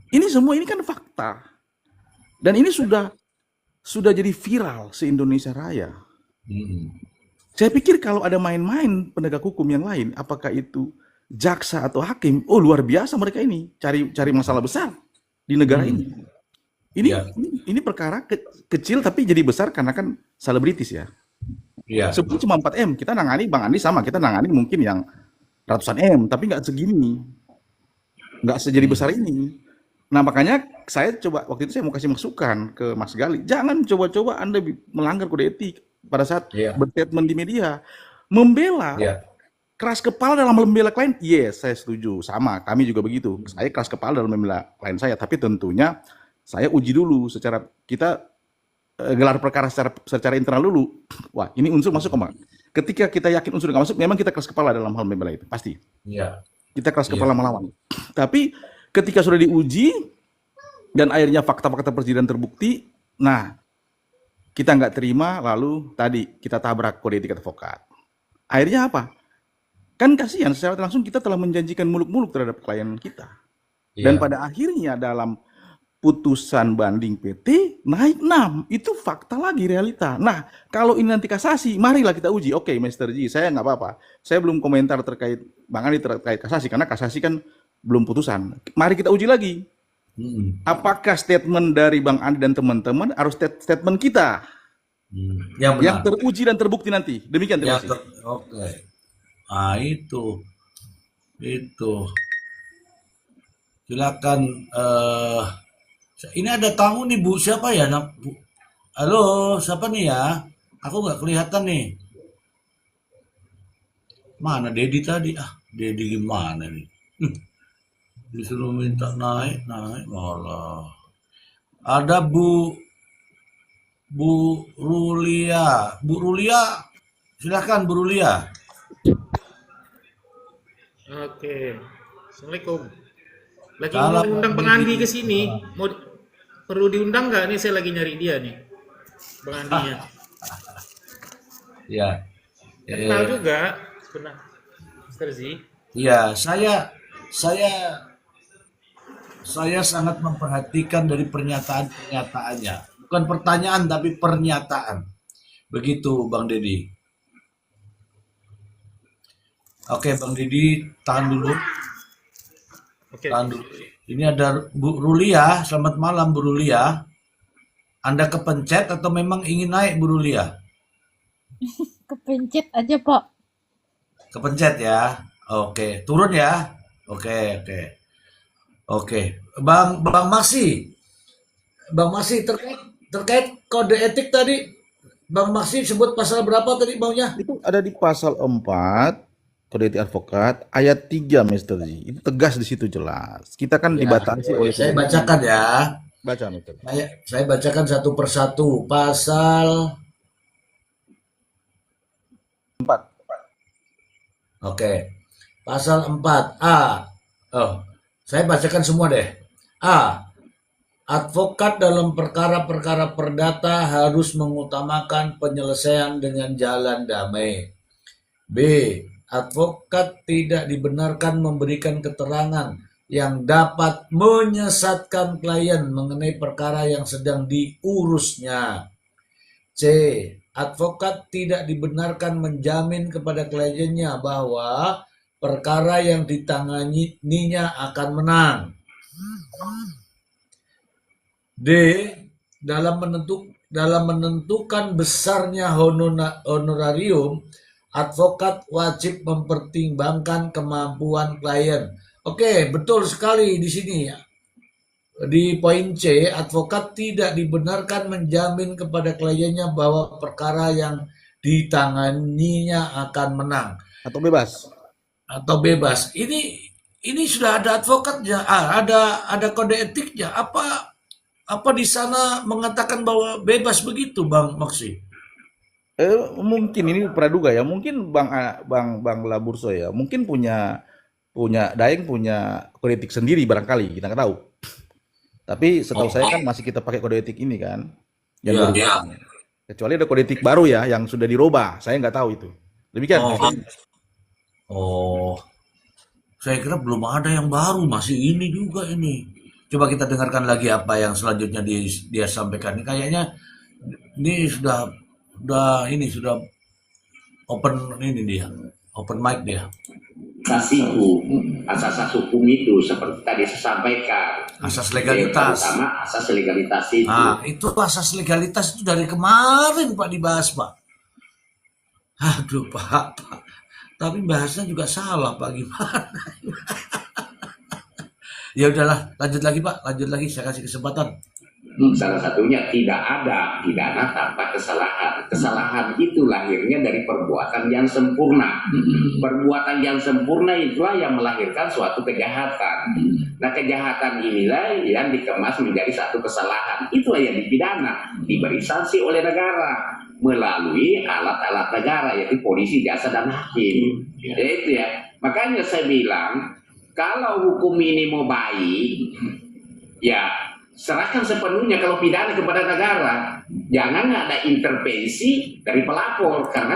Ini semua ini kan fakta. Dan ini sudah jadi viral se-Indonesia Raya. Saya pikir kalau ada main-main penegak hukum yang lain, apakah itu jaksa atau hakim, oh luar biasa mereka ini cari masalah besar di negara ini. Ini perkara kecil tapi jadi besar karena kan selebritis ya. Sebelum cuma 4M, kita nangani Bang Andi sama, kita nangani mungkin yang ratusan M, tapi nggak segini, nggak sejadi besar ini. Nah makanya saya coba waktu itu saya mau kasih masukan ke Mas Gali, jangan coba-coba Anda melanggar kode etik pada saat berstatement di media, membela keras kepala dalam membela klien. Yes, saya setuju, sama kami juga begitu. Saya keras kepala dalam membela klien saya, tapi tentunya saya uji dulu secara kita gelar perkara secara internal dulu. Wah ini unsur masuk kemana? Ketika kita yakin unsur nggak masuk, memang kita keras kepala dalam hal membela itu pasti. Kita keras kepala melawan. Tapi ketika sudah diuji dan akhirnya fakta-fakta persidangan terbukti, nah kita nggak terima, lalu tadi kita tabrak kode etik advokat. Akhirnya apa? Kan kasihan, secara langsung kita telah menjanjikan muluk-muluk terhadap klien kita. Dan pada akhirnya dalam putusan banding PT naik 6, itu fakta lagi realita. Nah kalau ini nanti kasasi, marilah kita uji. Oke, Mr. G, saya nggak apa-apa. Saya belum komentar terkait Bang Andi terkait kasasi, karena kasasi kan belum putusan. Mari kita uji lagi. Apakah statement dari Bang Andi dan teman-teman harus statement kita yang teruji dan terbukti nanti. Demikian, terima kasih. Oke. Ah itu. Silakan. Ini ada tamu nih Bu, siapa ya? Bu. Halo, siapa nih ya? Aku nggak kelihatan nih. Mana Dedi tadi? Dedi gimana nih? Disuruh minta naik malah. Ada Bu Rulia. Bu Rulia, silakan Bu Rulia. Oke. Assalamualaikum. Lagi mau undang Bang Andi ke sini. Perlu diundang nggak? Nih saya lagi nyari dia nih. Bang Andinya. Kenal juga. Benar. Mr. Z. Iya, saya sangat memperhatikan dari pernyataan-pernyataannya. Bukan pertanyaan tapi pernyataan. Begitu Bang Dedi. Oke Bang Dedi, tahan dulu. Tahan dulu. Ini ada Bu Rulia, selamat malam Bu Rulia. Anda kepencet atau memang ingin naik Bu Rulia? Kepencet aja Pak. Kepencet ya. Oke, turun ya. Oke. Bang Maksi. Bang Maksi terkait kode etik tadi, Bang Maksi sebut pasal berapa tadi Bangnya? Itu ada di pasal 4 kode etik advokat ayat 3 Mr. Z. Itu tegas di situ jelas. Kita kan dibatasi oleh saya bacakan ya. Baca Mr. Z. Saya bacakan satu persatu. Pasal 4. Oke. Pasal 4A. Saya bacakan semua deh. A. Advokat dalam perkara-perkara perdata harus mengutamakan penyelesaian dengan jalan damai. B. Advokat tidak dibenarkan memberikan keterangan yang dapat menyesatkan klien mengenai perkara yang sedang diurusnya. C. Advokat tidak dibenarkan menjamin kepada kliennya bahwa perkara yang ditanganinya akan menang. D. Dalam menentukan besarnya honorarium, advokat wajib mempertimbangkan kemampuan klien. Oke, betul sekali di sini ya. Di poin C, advokat tidak dibenarkan menjamin kepada kliennya bahwa perkara yang ditanganinya akan menang Atau bebas. Ini sudah ada advokatnya, ada kode etiknya. Apa di sana mengatakan bahwa bebas begitu, Bang Maksi? Mungkin ini praduga ya. Mungkin Bang Laburso ya. Mungkin punya Daeng punya kode etik sendiri barangkali, kita nggak tahu. Tapi setahu saya kan masih kita pakai kode etik ini kan. Yang baru. Kecuali ada kode etik baru ya yang sudah dirubah. Saya nggak tahu itu. Demikian. Saya kira belum ada yang baru, masih ini juga ini. Coba kita dengarkan lagi apa yang selanjutnya dia sampaikan. Ini kayaknya ini sudah open ini dia, open mic dia. Asas hukum itu seperti tadi saya sampaikan. Asas Yang legalitas. pertama asas legalitas itu. Nah, itu asas legalitas itu dari kemarin Pak dibahas Pak. Aduh Pak. Tapi bahasnya juga salah Pak, gimana? Ya udahlah, lanjut lagi Pak, lanjut lagi, saya kasih kesempatan. Salah satunya tidak ada pidana tanpa kesalahan. Kesalahan itu lahirnya dari perbuatan yang sempurna. Perbuatan yang sempurna itulah yang melahirkan suatu kejahatan. Nah, kejahatan inilah yang dikemas menjadi satu kesalahan. Itulah yang dipidana, diberi sanksi oleh negara melalui alat-alat negara, yaitu polisi, jaksa, dan hakim. Itu ya. Makanya saya bilang, kalau hukum ini mau baik, ya serahkan sepenuhnya kalau pidana kepada negara. Jangan ada intervensi dari pelapor, karena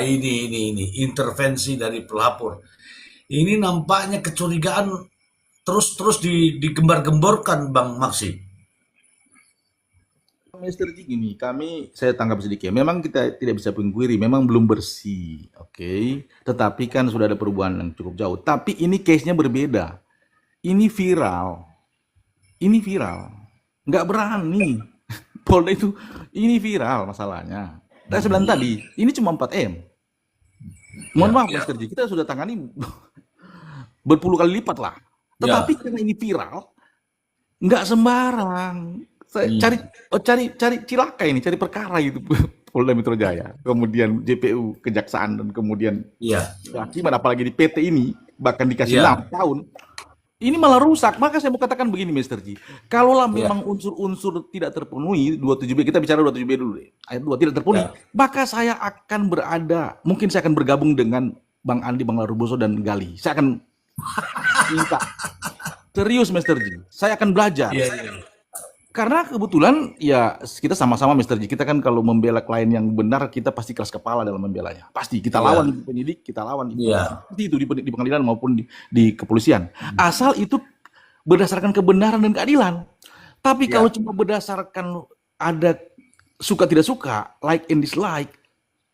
Ini intervensi dari pelapor. Ini nampaknya kecurigaan terus digembar-gemborkan Bang Maksi. Mr. G gini, saya tanggap sedikit. Memang kita tidak bisa pungkiri, memang belum bersih, oke. Tetapi kan sudah ada perubahan yang cukup jauh. Tapi ini case-nya berbeda. Ini viral, nggak berani. Polda itu, ini viral masalahnya. Dan saya bilang tadi, ini cuma 4M. Mohon maaf, Mr. G, kita sudah tangani berpuluh kali lipat lah. Tetapi karena ini viral, nggak sembarang. Saya cari cilaka ini, cari perkara gitu. Polda Metro Jaya, kemudian JPU, Kejaksaan, dan kemudian Hakiman, apalagi di PT ini, bahkan dikasih 6 tahun. Ini malah rusak. Maka saya mau katakan begini, Mr. G. Kalaulah memang unsur-unsur tidak terpenuhi, 27B, kita bicara 27B dulu deh. Ayat 2 tidak terpenuhi, maka saya akan mungkin saya akan bergabung dengan Bang Andi, Bang Laruboso, dan Gali. Saya akan minta. Serius, Mr. G. Saya akan belajar. Karena kebetulan ya kita sama-sama Mr. G, kita kan kalau membela klien yang benar kita pasti keras kepala dalam membelanya. Pasti kita lawan penyidik, kita lawan seperti itu di pengadilan maupun di kepolisian. Asal itu berdasarkan kebenaran dan keadilan. Tapi kalau cuma berdasarkan ada suka tidak suka, like and dislike,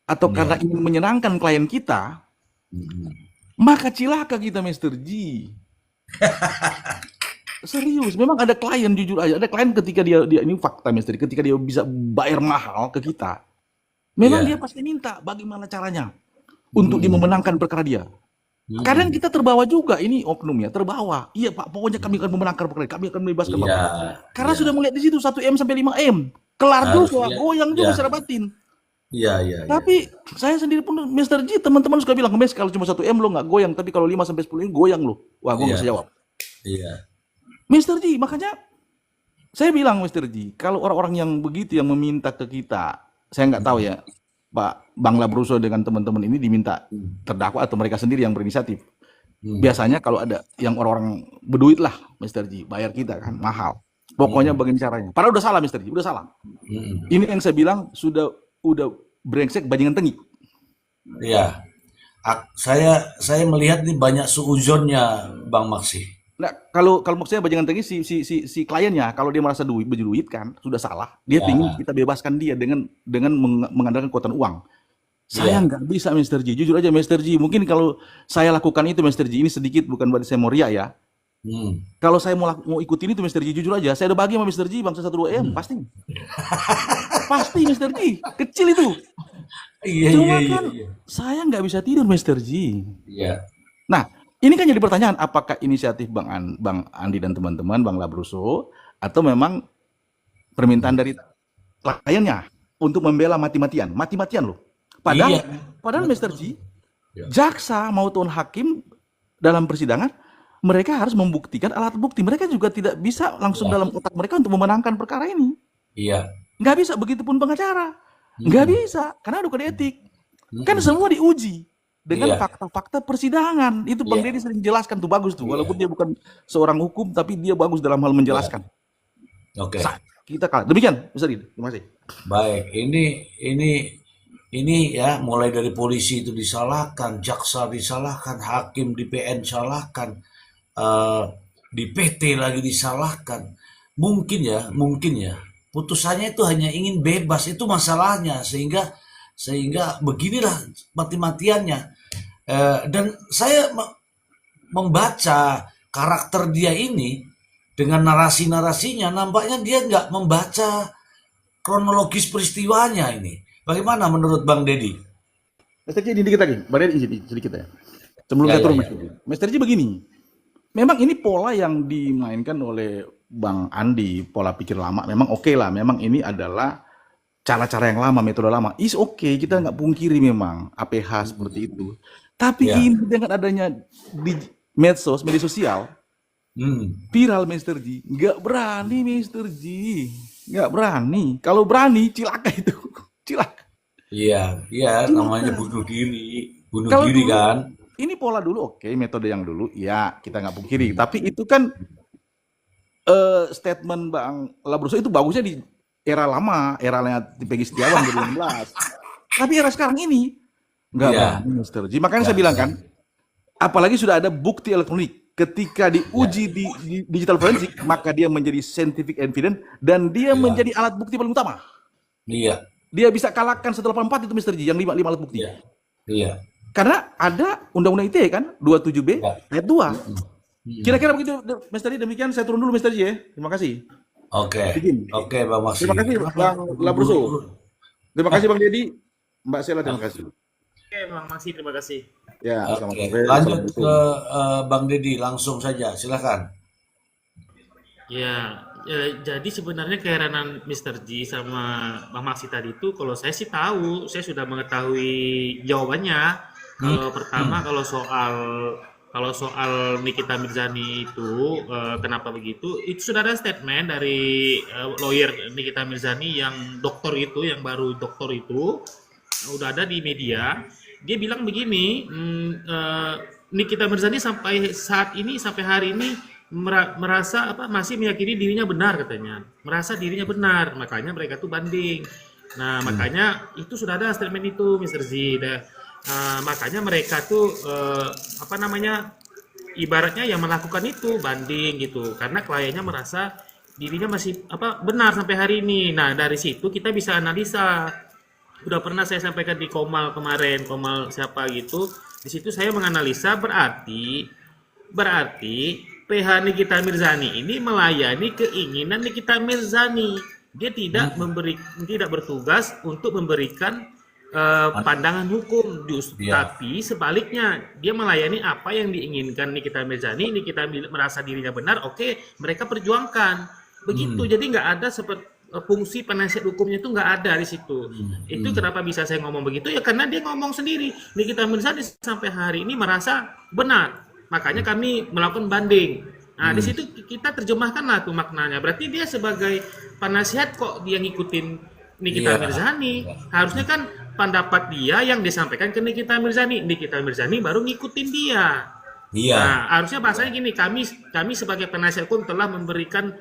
atau karena ingin menyenangkan klien kita, maka cilaka kita Mr. G. Serius, memang ada klien, jujur aja, ada klien ketika dia ini fakta Mr. Ketika dia bisa bayar mahal ke kita, memang dia pasti minta bagaimana caranya untuk dia memenangkan perkara dia. Kadang kita terbawa juga, ini oknumnya terbawa. Iya Pak, pokoknya kami akan memenangkan perkara, kami akan membebaskan Bapak. Karena sudah melihat di situ 1M sampai 5M, kelar juga, goyang juga secara batin. Tapi saya sendiri pun Mr. G, teman-teman suka bilang, Mes kalau cuma 1M lo nggak goyang, tapi kalau 5 sampai 10M goyang lo. Wah, gue nggak bisa jawab. Mr. G, makanya saya bilang Mr. G, kalau orang-orang yang begitu yang meminta ke kita, saya nggak tahu ya, Pak Bang Labruso dengan teman-teman ini diminta terdakwa atau mereka sendiri yang berinisiatif. Biasanya kalau ada yang orang-orang berduit lah, Mr. G, bayar kita kan mahal. Pokoknya bagaimana caranya. Padahal udah salah Mr. G, udah salah. Ini yang saya bilang udah brengsek bajingan tengik. Iya. Saya melihat ini banyak suuzonnya Bang Maksi. Nah, kalau maksudnya bajingan tengik si kliennya, kalau dia merasa berduit kan sudah salah, dia ingin kita bebaskan dia dengan mengandalkan kekuatan uang. Saya nggak bisa Mr. G, jujur aja Mr. G. Mungkin kalau saya lakukan itu Mr. G, ini sedikit bukan berarti saya mau riak ya. Kalau saya mau ikutin itu Mr. G, jujur aja, saya udah bagi sama Mr. G bangsa 1-2M pasti. Pasti Mr. G, kecil itu. Cuma kan saya nggak bisa tidur Mr. G. Nah, ini kan jadi pertanyaan, apakah inisiatif Bang Andi dan teman-teman, Bang Labruso, atau memang permintaan dari kliennya untuk membela mati-matian loh. Padahal Mr. G, jaksa maupun hakim dalam persidangan, mereka harus membuktikan alat bukti. Mereka juga tidak bisa langsung dalam otak mereka untuk memenangkan perkara ini. Nggak bisa, begitupun pengacara. Nggak bisa, karena ada kode etik. Kan semua diuji dengan fakta-fakta persidangan. Itu Bang Deddy sering jelaskan tuh, bagus tuh. Walaupun dia bukan seorang hukum, tapi dia bagus dalam hal menjelaskan. Oke. Kita kalah. Demikian, Mr. Deddy. Terima kasih. Baik, ini ini ya mulai dari polisi itu disalahkan, jaksa disalahkan, hakim di PN disalahkan, eh, di PT lagi disalahkan. Mungkin ya, putusannya itu hanya ingin bebas, itu masalahnya, sehingga beginilah mati-matiannya. Dan saya membaca karakter dia ini dengan narasi-narasinya, nampaknya dia nggak membaca kronologis peristiwanya ini. Bagaimana menurut Bang Deddy? Mas Terji, ini dikit lagi. Bang Deddy, sedikit ya. Sebelum Ya, saya ya, turun, ya. Mas Terji. Mas Terji begini, memang ini pola yang dimainkan oleh Bang Andi, pola pikir lama. Memang oke lah, memang ini adalah cara-cara yang lama, metode lama. Is oke, kita nggak pungkiri memang APH seperti itu. Tapi Ya. ini dengan adanya di media sosial, viral Mr. G, nggak berani Mr. G, nggak berani. Kalau berani, cilaka itu, cilaka. Iya, namanya bunuh Kalau diri dulu, kan. ini pola dulu oke, metode yang dulu, ya kita nggak pungkiri. Tapi itu kan statement Bang Labruso itu bagusnya di era lama, eranya di Peggy Setiawan 2016. Tapi era sekarang ini nggak Iya. berani Mr. G. Makanya Nggak saya bilang kan, apalagi sudah ada bukti elektronik. Ketika diuji di digital forensik, maka dia menjadi scientific evidence dan dia menjadi alat bukti paling utama. Iya, Dia bisa kalahkan 184 itu Mr. G, yang 5 alat bukti. iya. Karena ada Undang-Undang ITE kan, 27B Ya. ayat 2. Kira-kira begitu, Mr. G. Demikian saya turun dulu Mr. G ya. Terima kasih. Oke, Bikin. oke Bang Maksi. Terima kasih Bang Labruso. Terima kasih Bang Deddy. Mbak Sela, terima kasih. Oke, Bang Maksi, terima kasih. Ya, selamat Oke, sore. lanjut Assalamualaikum. ke Bang Deddy langsung saja, silakan. Ya, jadi sebenarnya keheranan Mr. G sama Bang Maksi tadi itu, kalau saya sih tahu, saya sudah mengetahui jawabannya. Kalau pertama, kalau soal Nikita Mirzani itu kenapa begitu? Itu sudah ada statement dari lawyer Nikita Mirzani yang dokter itu, yang baru dokter itu, udah ada di media. Dia bilang begini, Nikita Mirzani sampai saat ini, sampai hari ini merasa masih meyakini dirinya benar katanya, merasa dirinya benar, makanya mereka tuh banding. Nah, makanya itu sudah ada statement itu, Mr. Z. Makanya mereka tuh ibaratnya yang melakukan itu banding gitu, karena kliennya merasa dirinya masih benar sampai hari ini. Nah, dari situ kita bisa analisa. Udah pernah saya sampaikan di Komal kemarin, Komal siapa gitu. Di situ saya menganalisa berarti PH Nikita Mirzani ini melayani keinginan Nikita Mirzani. Dia tidak bertugas untuk memberikan pandangan hukum, tapi sebaliknya dia melayani apa yang diinginkan Nikita Mirzani. Nikita merasa dirinya benar, oke, mereka perjuangkan begitu. Jadi nggak ada seperti fungsi penasihat hukumnya itu nggak ada di situ. Itu kenapa bisa saya ngomong begitu ya, karena dia ngomong sendiri, Nikita Mirzani sampai hari ini merasa benar, makanya kami melakukan banding. Nah, di situ kita terjemahkanlah tuh maknanya. Berarti dia sebagai penasihat kok dia ngikutin Nikita Mirzani. Harusnya kan pendapat dia yang disampaikan ke Nikita Mirzani. Nikita Mirzani baru ngikutin dia. Iya. Nah, harusnya bahasanya gini, kami sebagai penasihat hukum telah memberikan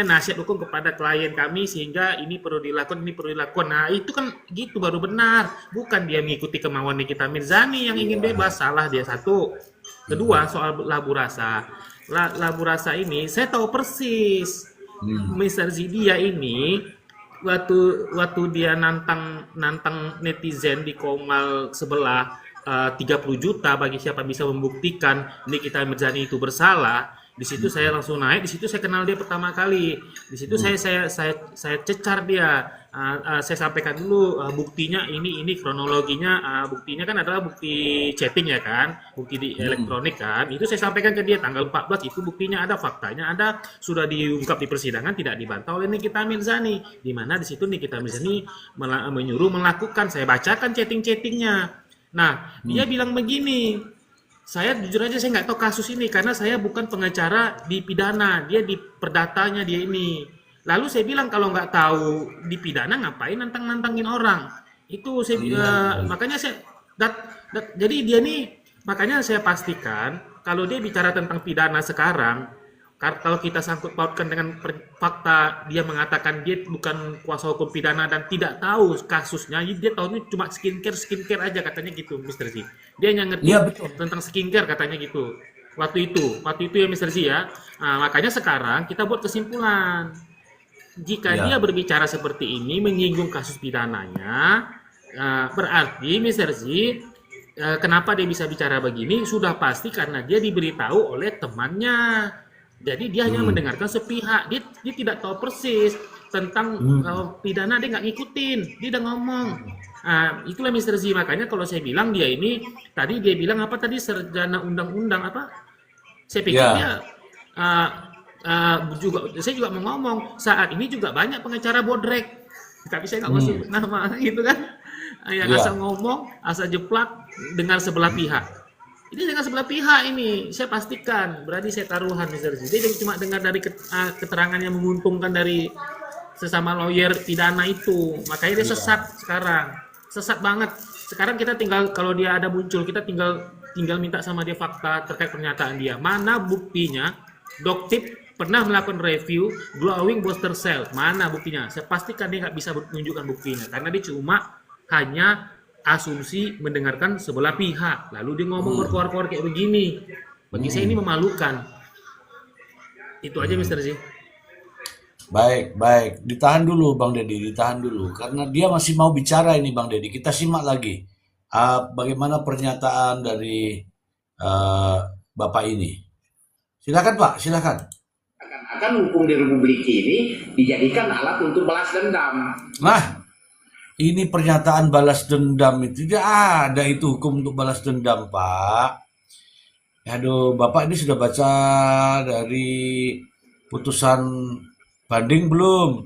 nasihat hukum kepada klien kami sehingga ini perlu dilakukan, ini perlu dilakukan. Nah, itu kan gitu baru benar. Bukan dia mengikuti kemauan Nikita Mirzani yang ingin bebas, salah dia satu. Kedua, soal labu rasa. Labu rasa ini saya tahu persis. Mr. Zidia ini waktu dia nantang netizen di Komal sebelah 30 juta bagi siapa bisa membuktikan Nikita Mirzani itu bersalah. Di situ saya langsung naik, di situ saya kenal dia pertama kali. Di situ saya cecar dia. Saya sampaikan dulu buktinya ini kronologinya, buktinya kan adalah bukti chatting ya kan, bukti di elektronik kan. Itu saya sampaikan ke dia tanggal 14 itu buktinya ada, faktanya ada, sudah diungkap di persidangan, tidak dibantah oleh Nikita Mirzani. Di mana di situ Nikita Mirzani menyuruh melakukan, saya bacakan chatting-chattingnya. Nah, dia bilang begini, saya jujur aja saya nggak tahu kasus ini karena saya bukan pengacara di pidana, dia di perdatanya dia ini. Lalu saya bilang kalau nggak tahu di pidana ngapain nantangin orang? Itu saya makanya saya jadi dia nih, makanya saya pastikan kalau dia bicara tentang pidana sekarang, Kalau kita sangkut pautkan dengan fakta dia mengatakan dia bukan kuasa hukum pidana dan tidak tahu kasusnya, dia tahunya cuma skincare aja katanya gitu, Mr. Z. Dia hanya ngerti Iya, betul. tentang skincare katanya gitu. Waktu itu ya Mr. Z ya. Nah, makanya sekarang kita buat kesimpulan. Jika Ya. dia berbicara seperti ini menyinggung kasus pidananya, berarti Mr. Z, kenapa dia bisa bicara begini? Sudah pasti karena dia diberitahu oleh temannya. Jadi dia hanya mendengarkan sepihak. Dia tidak tahu persis tentang pidana, dia nggak ngikutin. Dia udah ngomong. Itulah Mr. Z. Makanya kalau saya bilang dia ini, tadi dia bilang apa tadi, sarjana undang-undang apa? Saya pikir Ya. dia saya juga mau ngomong saat ini juga banyak pengacara bodrek, tapi saya nggak mau sebut nama gitu kan, yang Ya. asal ngomong, asal jeplak dengar sebelah pihak. Ini dengan sebelah pihak ini, saya pastikan berarti saya taruhan Mr. Z. Dia cuma dengar dari keterangan yang menguntungkan dari sesama lawyer pidana itu, makanya dia sesat sekarang, sesat banget. Sekarang kita tinggal kalau dia ada muncul, kita tinggal minta sama dia fakta terkait pernyataan dia. Mana buktinya? Doktip pernah melakukan review glowing booster cell. Mana buktinya? Saya pastikan dia nggak bisa menunjukkan buktinya karena dia cuma hanya asumsi mendengarkan sebelah pihak. Lalu dia ngomong berkoar-koar kayak begini. Bagi saya ini memalukan. Itu aja Mr. Z. Baik. Ditahan dulu Bang Deddy, ditahan dulu. Karena dia masih mau bicara ini Bang Deddy. Kita simak lagi. Bagaimana pernyataan dari Bapak ini. Silakan Pak, silakan. Akan hukum di Republik ini dijadikan alat untuk balas dendam. Nah, ini pernyataan balas dendam itu. Tidak ada itu hukum untuk balas dendam Pak. Aduh, Bapak ini sudah baca dari putusan banding belum?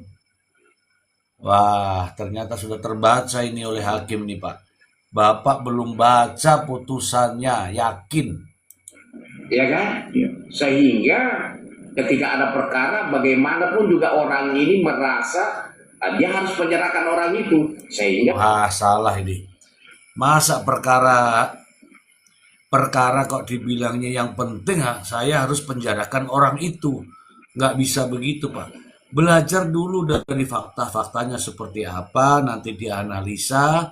Wah, ternyata sudah terbaca ini oleh hakim nih Pak. Bapak belum baca putusannya, yakin? Ya kan? Sehingga ketika ada perkara bagaimanapun juga orang ini merasa dia harus menyerahkan orang itu, sehingga Wah, salah ini. Masa perkara kok dibilangnya yang penting saya harus penjarakan orang itu. Nggak bisa begitu Pak. Belajar dulu dari fakta-faktanya seperti apa, nanti dianalisa,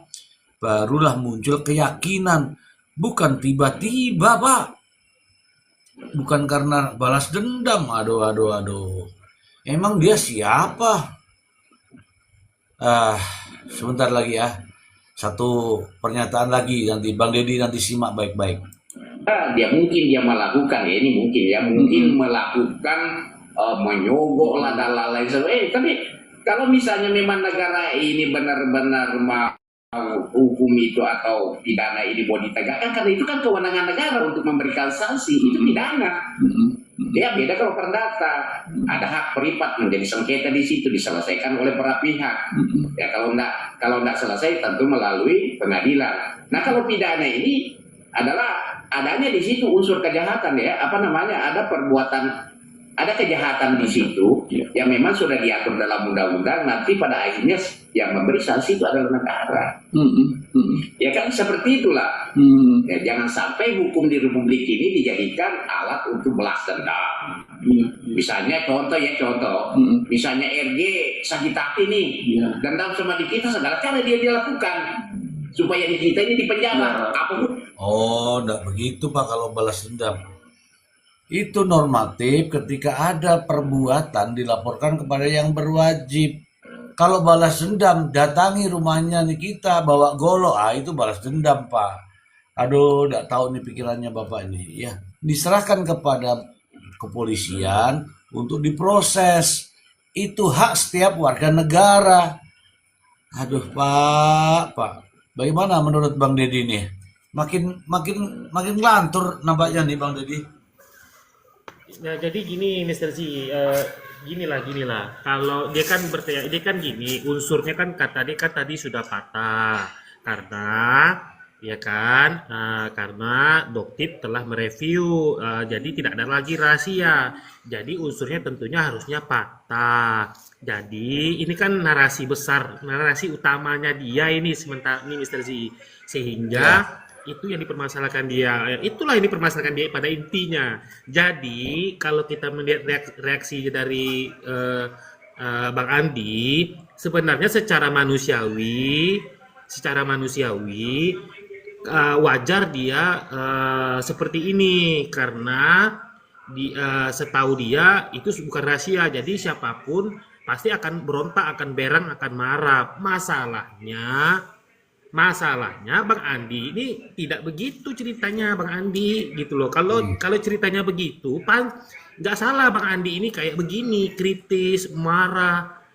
barulah muncul keyakinan. Bukan tiba-tiba Pak. Bukan karena balas dendam. Aduh. Emang dia siapa? Sebentar lagi ya. Satu pernyataan lagi nanti Bang Deddy nanti simak baik-baik. dia melakukan melakukan menyogok lah dan lain sebagainya. Tapi kalau misalnya memang negara ini benar-benar mau hukum itu atau pidana ini mau ditegakkan, karena itu kan kewenangan negara untuk memberikan sanksi, itu pidana. Dia beda kalau perdata, ada hak privat menjadi sengketa di situ diselesaikan oleh para pihak. Ya kalau enggak selesai tentu melalui pengadilan. Nah kalau pidana ini adalah adanya di situ unsur kejahatan ya, ada perbuatan, ada kejahatan di situ yang memang sudah diatur dalam undang-undang. Nanti pada akhirnya yang memberi sanksi itu adalah negara. Ya kan seperti itulah. Ya, jangan sampai hukum di Republik ini dijadikan alat untuk balas dendam. Misalnya contoh, misalnya RG sakit hati nih, dendam sama di kita, segala cara dia lakukan supaya di kita ini dipenjara. Oh, enggak begitu Pak kalau balas dendam. Itu normatif ketika ada perbuatan dilaporkan kepada yang berwajib. Kalau balas dendam, datangi rumahnya nih kita, bawa golok, itu balas dendam Pak. Aduh, enggak tahu nih pikirannya Bapak ini. Ya, diserahkan kepada kepolisian untuk diproses. Itu hak setiap warga negara. Aduh Pak. Bagaimana menurut Bang Deddy nih? Makin lantur nampaknya nih Bang Deddy. Nah, jadi gini Mr. Z, ginilah. Kalau dia kan gini, unsurnya kan kata dia kan tadi sudah patah karena Doktip telah mereview, jadi tidak ada lagi rahasia. Jadi unsurnya tentunya harusnya patah. Jadi ini kan narasi besar, narasi utamanya dia ini sementara ini Mr. Z, sehingga Itu yang dipermasalahkan dia. Itulah yang dipermasalahkan dia pada intinya. Jadi kalau kita melihat reaksi dari Bang Andi, sebenarnya secara manusiawi wajar dia seperti ini karena setahu dia itu bukan rahasia. Jadi siapapun pasti akan berontak, akan berang, akan marah. Masalahnya Bang Andi ini tidak begitu ceritanya Bang Andi gitu loh. Kalau ceritanya begitu, nggak salah Bang Andi ini kayak begini, kritis, marah,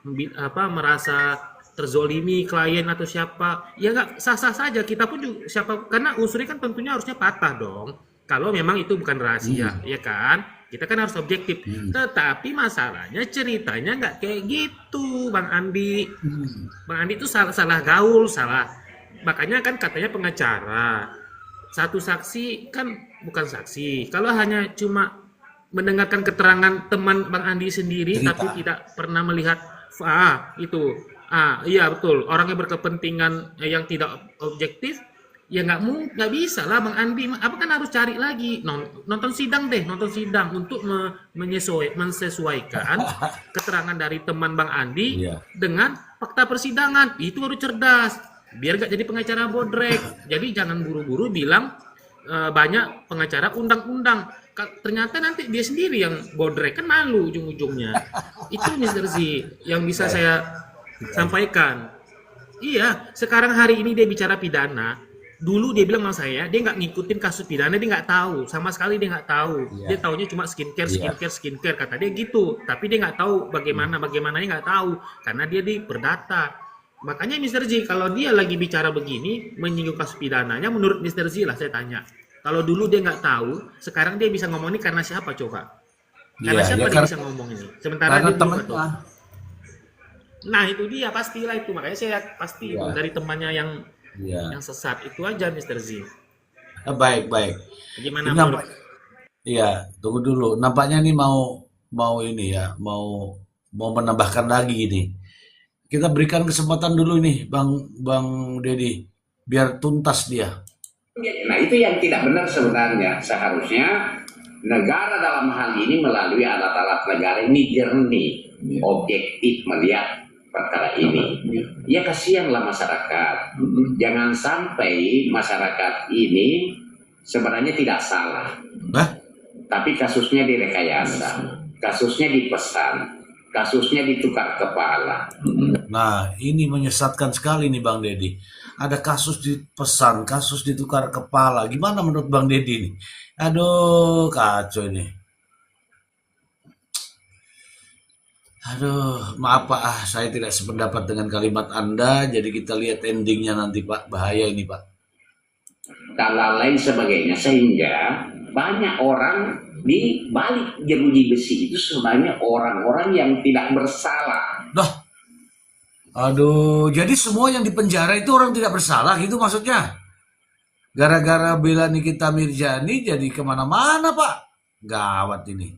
merasa terzolimi klien atau siapa. Ya nggak sah-sah saja, kita pun juga karena unsurnya kan tentunya harusnya patah dong. Kalau memang itu bukan rahasia, ya kan? Kita kan harus objektif. Tetapi masalahnya ceritanya nggak kayak gitu Bang Andi. Bang Andi itu salah gaul, salah. Makanya kan katanya pengacara, satu saksi kan bukan saksi. Kalau hanya cuma mendengarkan keterangan teman Bang Andi sendiri, tapi tidak pernah melihat iya betul, orang yang berkepentingan yang tidak objektif, ya nggak bisa lah Bang Andi. Apa kan harus cari lagi, nonton sidang untuk menyesuaikan keterangan dari teman Bang Andi dengan fakta persidangan. Itu baru cerdas. Biar gak jadi pengacara bodrek. Jadi jangan buru-buru bilang banyak pengacara undang-undang. Ternyata nanti dia sendiri yang bodrek, kan malu ujung-ujungnya. Itu Mr. Z yang bisa saya sampaikan. Iya, sekarang hari ini dia bicara pidana. Dulu dia bilang sama saya, dia nggak ngikutin kasus pidana, dia nggak tahu. Sama sekali dia nggak tahu. Dia taunya cuma skincare, kata dia gitu. Tapi dia nggak tahu bagaimananya nggak tahu. Karena dia di perdata. Makanya Mr. Z, kalau dia lagi bicara begini, menyinggung kasus pidananya, menurut Mr. Z lah saya tanya. Kalau dulu dia nggak tahu, sekarang dia bisa ngomong ini karena siapa coba? Karena siapa dia bisa ngomong ini? Sementara dia belum tahu. Nah itu dia, pastilah itu. Makanya saya pasti dari temannya yang sesat. Itu aja Mr. Z. Baik. Gimana menurut? Iya, tunggu dulu. Nampaknya nih mau ini ya, mau menambahkan lagi ini. Kita berikan kesempatan dulu nih Bang Dedi, biar tuntas dia. Nah itu yang tidak benar sebenarnya. Seharusnya negara dalam hal ini melalui alat-alat negara ini jernih, objektif melihat perkara ini. Ya kasihanlah masyarakat. Jangan sampai masyarakat ini sebenarnya tidak salah. Tapi kasusnya direkayasa, kasusnya dipesan, kasusnya ditukar kepala. Nah, ini menyesatkan sekali nih Bang Dedi. Ada kasus dipesan, kasus ditukar kepala. Gimana menurut Bang Dedi nih? Aduh, kacau ini. Aduh, maaf Pak, saya tidak sependapat dengan kalimat Anda. Jadi kita lihat endingnya nanti Pak. Bahaya ini Pak. Dan lain sebagainya. Sehingga banyak orang di balik jeruji besi itu sebenarnya orang-orang yang tidak bersalah. Aduh, jadi semua yang di penjara itu orang tidak bersalah gitu maksudnya? Gara-gara bela Nikita Mirzani jadi kemana-mana Pak? Gawat ini.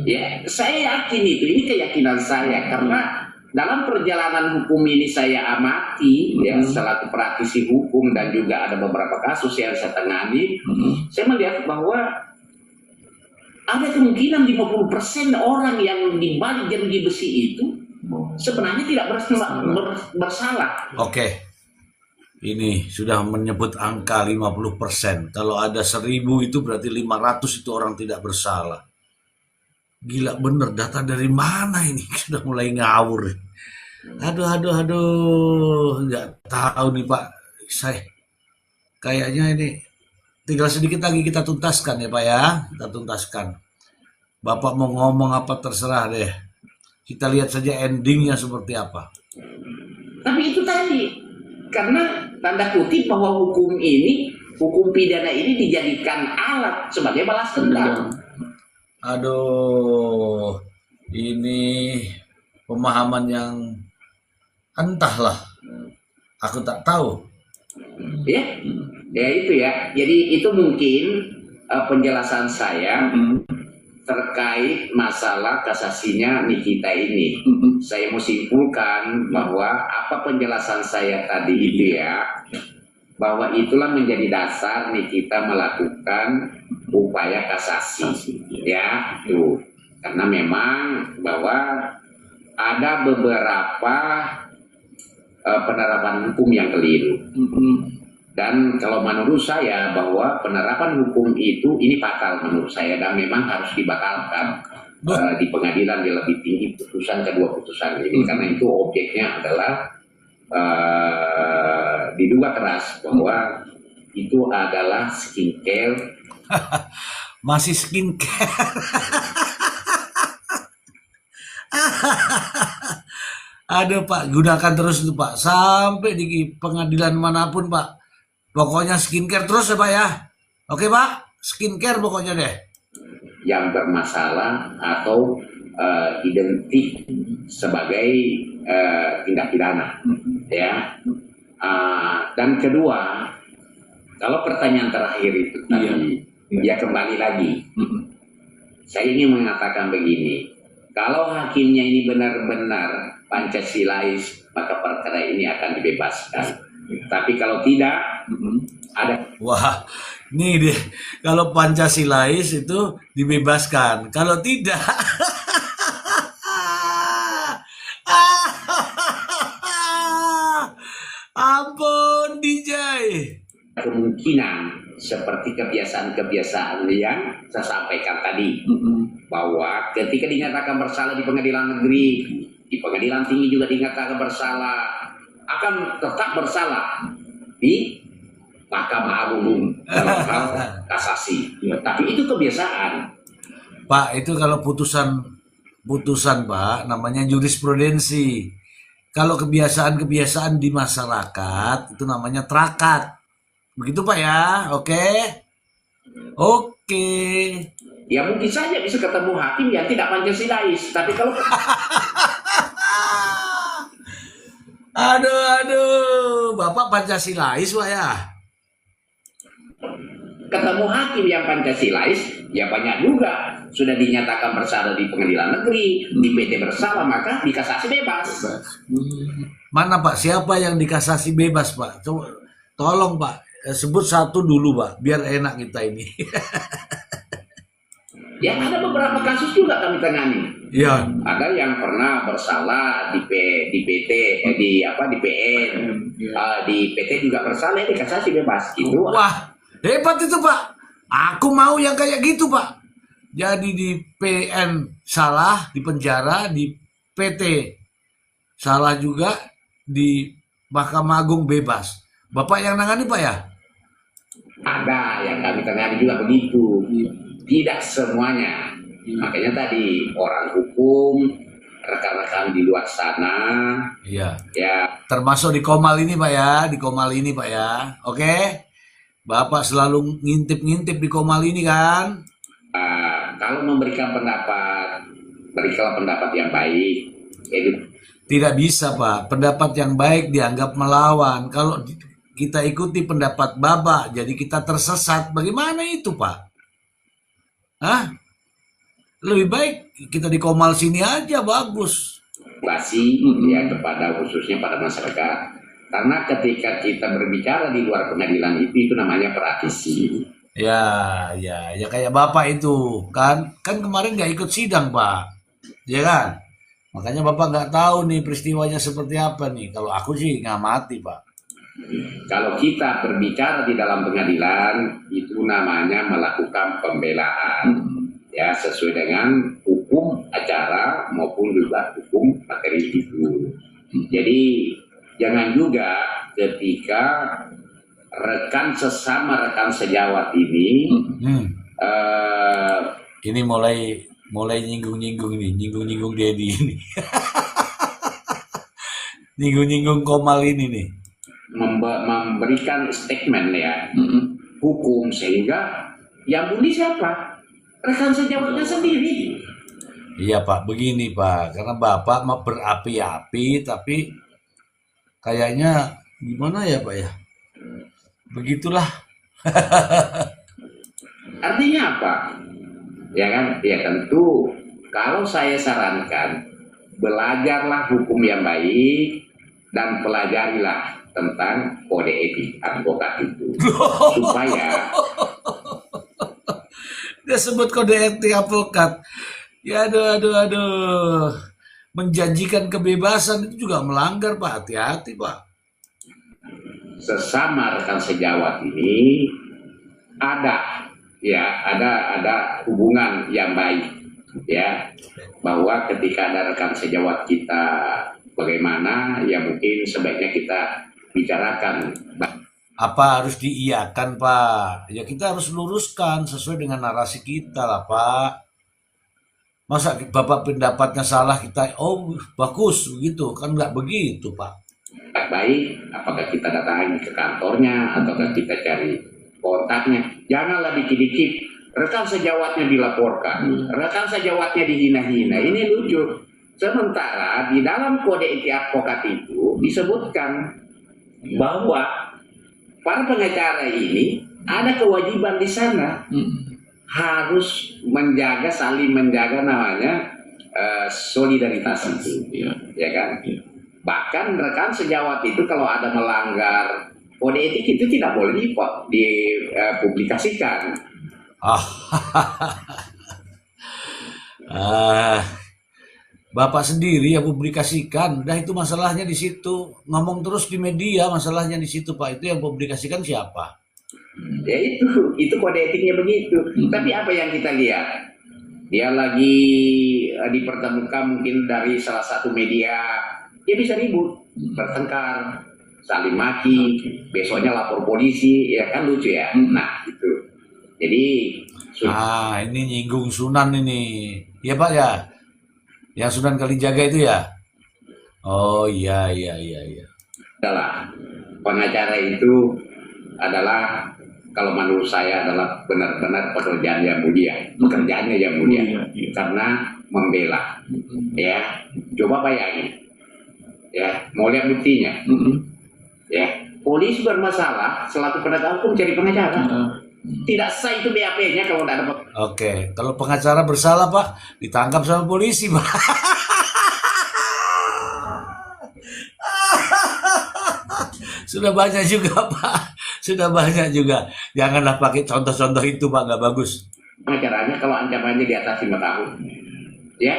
Ya, saya yakin ini keyakinan saya karena dalam perjalanan hukum ini saya amati ya selaku praktisi hukum dan juga ada beberapa kasus yang saya tangani, saya melihat bahwa ada kemungkinan 50% orang yang di balik jeruji besi itu sebenarnya tidak bersalah. Oke. Ini sudah menyebut angka 50%. Kalau ada 1000 itu berarti 500 itu orang tidak bersalah. Gila bener, data dari mana ini? Sudah mulai ngawur. Aduh. Nggak tahu nih Pak. Saya kayaknya ini tinggal sedikit lagi kita tuntaskan ya Pak ya. Kita tuntaskan. Bapak mau ngomong apa terserah deh. Kita lihat saja endingnya seperti apa. Tapi itu tadi, karena tanda kutip bahwa hukum pidana ini dijadikan alat sebagai balas dendam. Aduh, ini pemahaman yang entahlah, aku tak tahu. Ya itu ya. Jadi itu mungkin penjelasan saya terkait masalah kasasinya Nikita ini. Saya mau simpulkan bahwa apa penjelasan saya tadi itu ya, bahwa itulah menjadi dasar nih kita melakukan upaya kasasi, ya itu. Karena memang bahwa ada beberapa penerapan hukum yang keliru. Dan kalau menurut saya bahwa penerapan hukum itu ini fatal menurut saya dan memang harus dibatalkan di pengadilan yang lebih tinggi kedua putusan ini karena itu objeknya adalah diduga keras bahwa itu adalah skincare. Masih skincare. Ada Pak, gunakan terus itu Pak sampai di pengadilan manapun Pak. Pokoknya skincare terus ya Pak ya. Oke Pak, skincare pokoknya deh. Yang bermasalah atau identik sebagai tindak pidana, ya. Dan kedua, kalau pertanyaan terakhir itu tadi, ya kembali lagi. Saya ingin mengatakan begini, kalau hakimnya ini benar-benar Pancasilais, maka perkara ini akan dibebaskan. Tapi kalau tidak, ada. Wah, nih deh, kalau Pancasilais itu dibebaskan. Kalau tidak, ampun DJ. Kemungkinan seperti kebiasaan-kebiasaan yang saya sampaikan tadi, bahwa ketika dinyatakan bersalah di pengadilan negeri, di pengadilan tinggi juga dinyatakan bersalah, akan tetap bersalah di Mahkamah Agung dalam hal kasasi. Tapi itu kebiasaan. Pak, itu kalau putusan Pak, namanya jurisprudensi. Kalau kebiasaan-kebiasaan di masyarakat, itu namanya trakat. Begitu Pak ya, oke? Oke. Ya mungkin saja bisa ketemu hakim yang tidak Pancasilais. Tapi kalau Aduh, Bapak Pancasilais Pak ya? ketemu hakim yang Pancasilais, ya banyak juga sudah dinyatakan bersalah di pengadilan negeri, di PT bersalah, maka dikasasi bebas. Mana Pak, siapa yang dikasasi bebas Pak? Coba, tolong Pak, sebut satu dulu Pak, biar enak kita ini. Ya ada beberapa kasus juga kami tangani. Iya. Ada yang pernah bersalah di PT, di PN, di PT juga bersalah, dikasasi bebas. Itu. Wah, hebat itu Pak. Aku mau yang kayak gitu Pak. Jadi di PN salah, di penjara, di PT salah juga, di Mahkamah Agung bebas. Bapak yang nangani Pak ya? Ada yang kami tangani juga begitu. Tidak semuanya. Makanya tadi orang hukum, rekan-rekan di luar sana, Iya. ya Termasuk di Komal ini Pak ya, di Komal ini Pak ya. Oke? Bapak selalu ngintip-ngintip di Komal ini kan? kalau memberikan pendapat, berikanlah pendapat yang baik. Itu Tidak bisa Pak, pendapat yang baik dianggap melawan. Kalau kita ikuti pendapat Bapak, jadi kita tersesat. Bagaimana itu Pak? Hah? Lebih baik kita di Komal sini aja, bagus. edukasi ya kepada khususnya pada masyarakat. Karena ketika kita berbicara di luar pengadilan itu namanya praktisi. Ya kayak Bapak itu kan kemarin nggak ikut sidang Pak, ya kan? Makanya Bapak nggak tahu nih peristiwanya seperti apa nih. Kalau aku sih ngamati Pak. Kalau kita berbicara di dalam pengadilan itu namanya melakukan pembelaan ya sesuai dengan hukum acara maupun juga hukum materi itu. Jadi jangan juga ketika rekan sesama rekan sejawat ini Ini mulai nyinggung-nyinggung nih, nyinggung-nyinggung Dedi ini. Nyinggung-nyinggung Komal ini nih. memberikan statement ya hukum sehingga yang bully siapa? Rekan sejawatnya sendiri. Iya Pak, begini Pak, karena Bapak mau berapi-api tapi kayaknya gimana ya Pak ya? Begitulah. Artinya apa? Ya kan? Ya tentu kalau saya sarankan belajarlah hukum yang baik dan pelajarilah tentang kode etik advokat itu supaya Dia sebut kode etik advokat. Ya aduh. Menjanjikan kebebasan itu juga melanggar, Pak. Hati-hati, Pak. sesama rekan sejawat ini ada hubungan yang baik, ya, bahwa ketika ada rekan sejawat kita bagaimana, ya mungkin sebaiknya kita bicarakan. Apa harus diiyakan, Pak? Ya kita harus luruskan sesuai dengan narasi kita lah, Pak. Masa Bapak pendapatnya salah kita, oh bagus begitu, kan nggak begitu, Pak. Baik, apakah kita datangi ke kantornya ataukah kita cari kontaknya. Janganlah dikit-dikit rekan sejawatnya dilaporkan, rekan sejawatnya dihina-hina. Ini lucu. Sementara di dalam kode etik advokat itu disebutkan bahwa para pengacara ini ada kewajiban di sana harus saling menjaga namanya solidaritas itu, ya kan? Bahkan rekan sejawat itu kalau ada melanggar kode etik itu tidak boleh dipublikasikan. Bapak sendiri yang publikasikan, udah itu masalahnya di situ. Ngomong terus di media, masalahnya di situ, Pak. Itu yang publikasikan siapa? Ya itu kode etiknya begitu. Tapi apa yang kita lihat? Dia lagi dipertemukan mungkin dari salah satu media. Dia bisa ribut, bertengkar, saling maki, besoknya lapor polisi, ya kan lucu ya. Nah itu. Jadi ini nyinggung Sunan ini. Ya Pak ya? Yang Sunan Kalijaga itu ya? Oh iya. adalah pengacara itu adalah kalau menurut saya adalah benar-benar pekerjaan yang mulia, karena membela. Ya, coba bayangin. Ya, mau lihat buktinya. Ya, polisi bermasalah selaku penegak hukum cari pengacara. Tidak sah itu BAP-nya kalau tidak dapat. Oke, kalau pengacara bersalah, Pak, ditangkap sama polisi, Pak. Sudah banyak juga, Pak. Sudah banyak juga. Janganlah pakai contoh-contoh itu, Pak, nggak bagus. Pengacaranya kalau ancamannya di atas 5 tahun. Ya,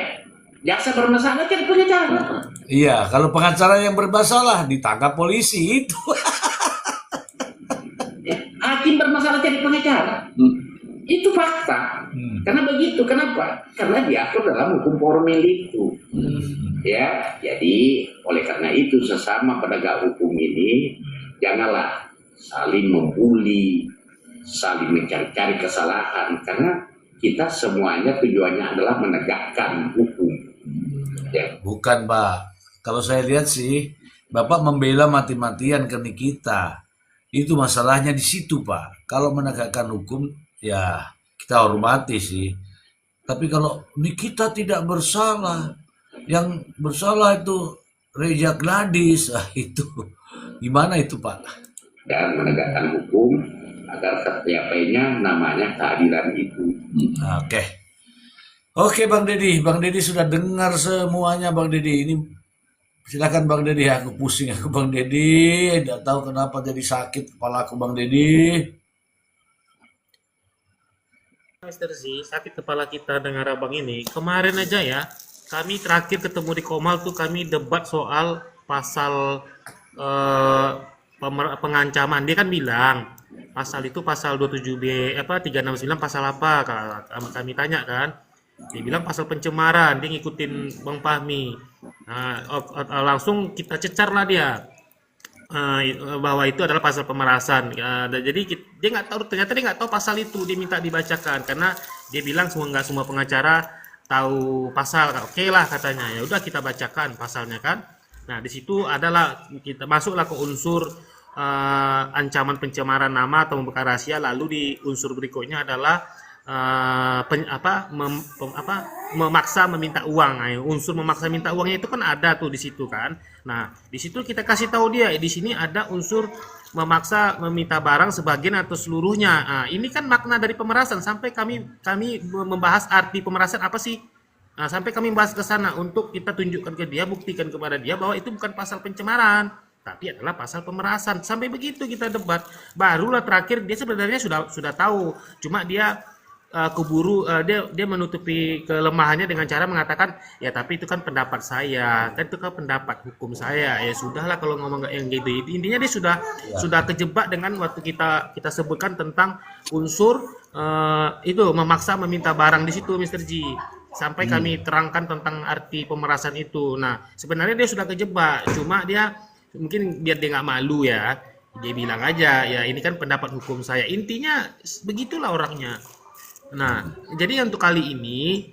jaksa bermasalah cari pengacara. Iya, kalau pengacara yang bermasalah ditangkap polisi itu. Ya, hakim bermasalah cari pengacara. Itu fakta. Karena begitu. Kenapa? Karena diatur dalam hukum formil itu. Ya, jadi oleh karena itu sesama penegak hukum ini janganlah saling membuli, saling mencari-cari kesalahan, karena kita semuanya tujuannya adalah menegakkan hukum. Ya. Bukan, Pak. Kalau saya lihat sih, Bapak membela mati-matian ke kita. Itu masalahnya di situ, Pak. Kalau menegakkan hukum, ya kita hormati sih. Tapi kalau Nikita tidak bersalah, yang bersalah itu Reza Gladys, itu gimana itu, Pak? Dan menegakkan hukum agar tercapainya namanya keadilan itu. Oke, Bang Deddy sudah dengar semuanya, Bang Deddy. Ini silakan Bang Deddy, aku pusing Bang Deddy, tidak tahu kenapa jadi sakit kepala aku, Bang Deddy. Mister Z, sakit kepala kita dengar abang ini. Kemarin aja ya, kami terakhir ketemu di Komal tuh kami debat soal pasal pengancaman. Dia kan bilang pasal itu pasal 27B 369 pasal apa? Kami tanya kan. Dia bilang pasal pencemaran. Dia ngikutin Bang Fahmi. Nah, langsung kita cecar lah dia. Bahwa itu adalah pasal pemerasan. Jadi dia nggak tahu, ternyata dia nggak tahu pasal itu, dia minta dibacakan karena dia bilang nggak semua pengacara tahu pasal. Oke lah katanya, ya udah kita bacakan pasalnya kan. Nah di situ adalah kita masuklah ke unsur ancaman pencemaran nama atau membuka rahasia, lalu di unsur berikutnya adalah memaksa meminta uang. Nah, unsur memaksa minta uangnya itu kan ada tuh di situ kan. Nah, di situ kita kasih tahu dia di sini ada unsur memaksa meminta barang sebagian atau seluruhnya. Nah, ini kan makna dari pemerasan sampai kami membahas arti pemerasan apa sih? Sampai kami bahas ke sana untuk kita tunjukkan ke dia, buktikan kepada dia bahwa itu bukan pasal pencemaran. tapi adalah pasal pemerasan. Sampai begitu kita debat. Barulah terakhir dia sebenarnya sudah tahu, cuma dia keburu dia menutupi kelemahannya dengan cara mengatakan ya tapi itu kan pendapat saya, kan itu kan pendapat hukum saya. Ya sudahlah kalau ngomong yang gitu. Intinya dia sudah kejebak dengan waktu kita sebutkan tentang unsur itu memaksa meminta barang di situ, Mr. G. Sampai kami terangkan tentang arti pemerasan itu. Nah, sebenarnya dia sudah kejebak, cuma dia mungkin biar dia nggak malu ya, dia bilang aja ya ini kan pendapat hukum saya. Intinya begitulah orangnya. Nah, jadi untuk kali ini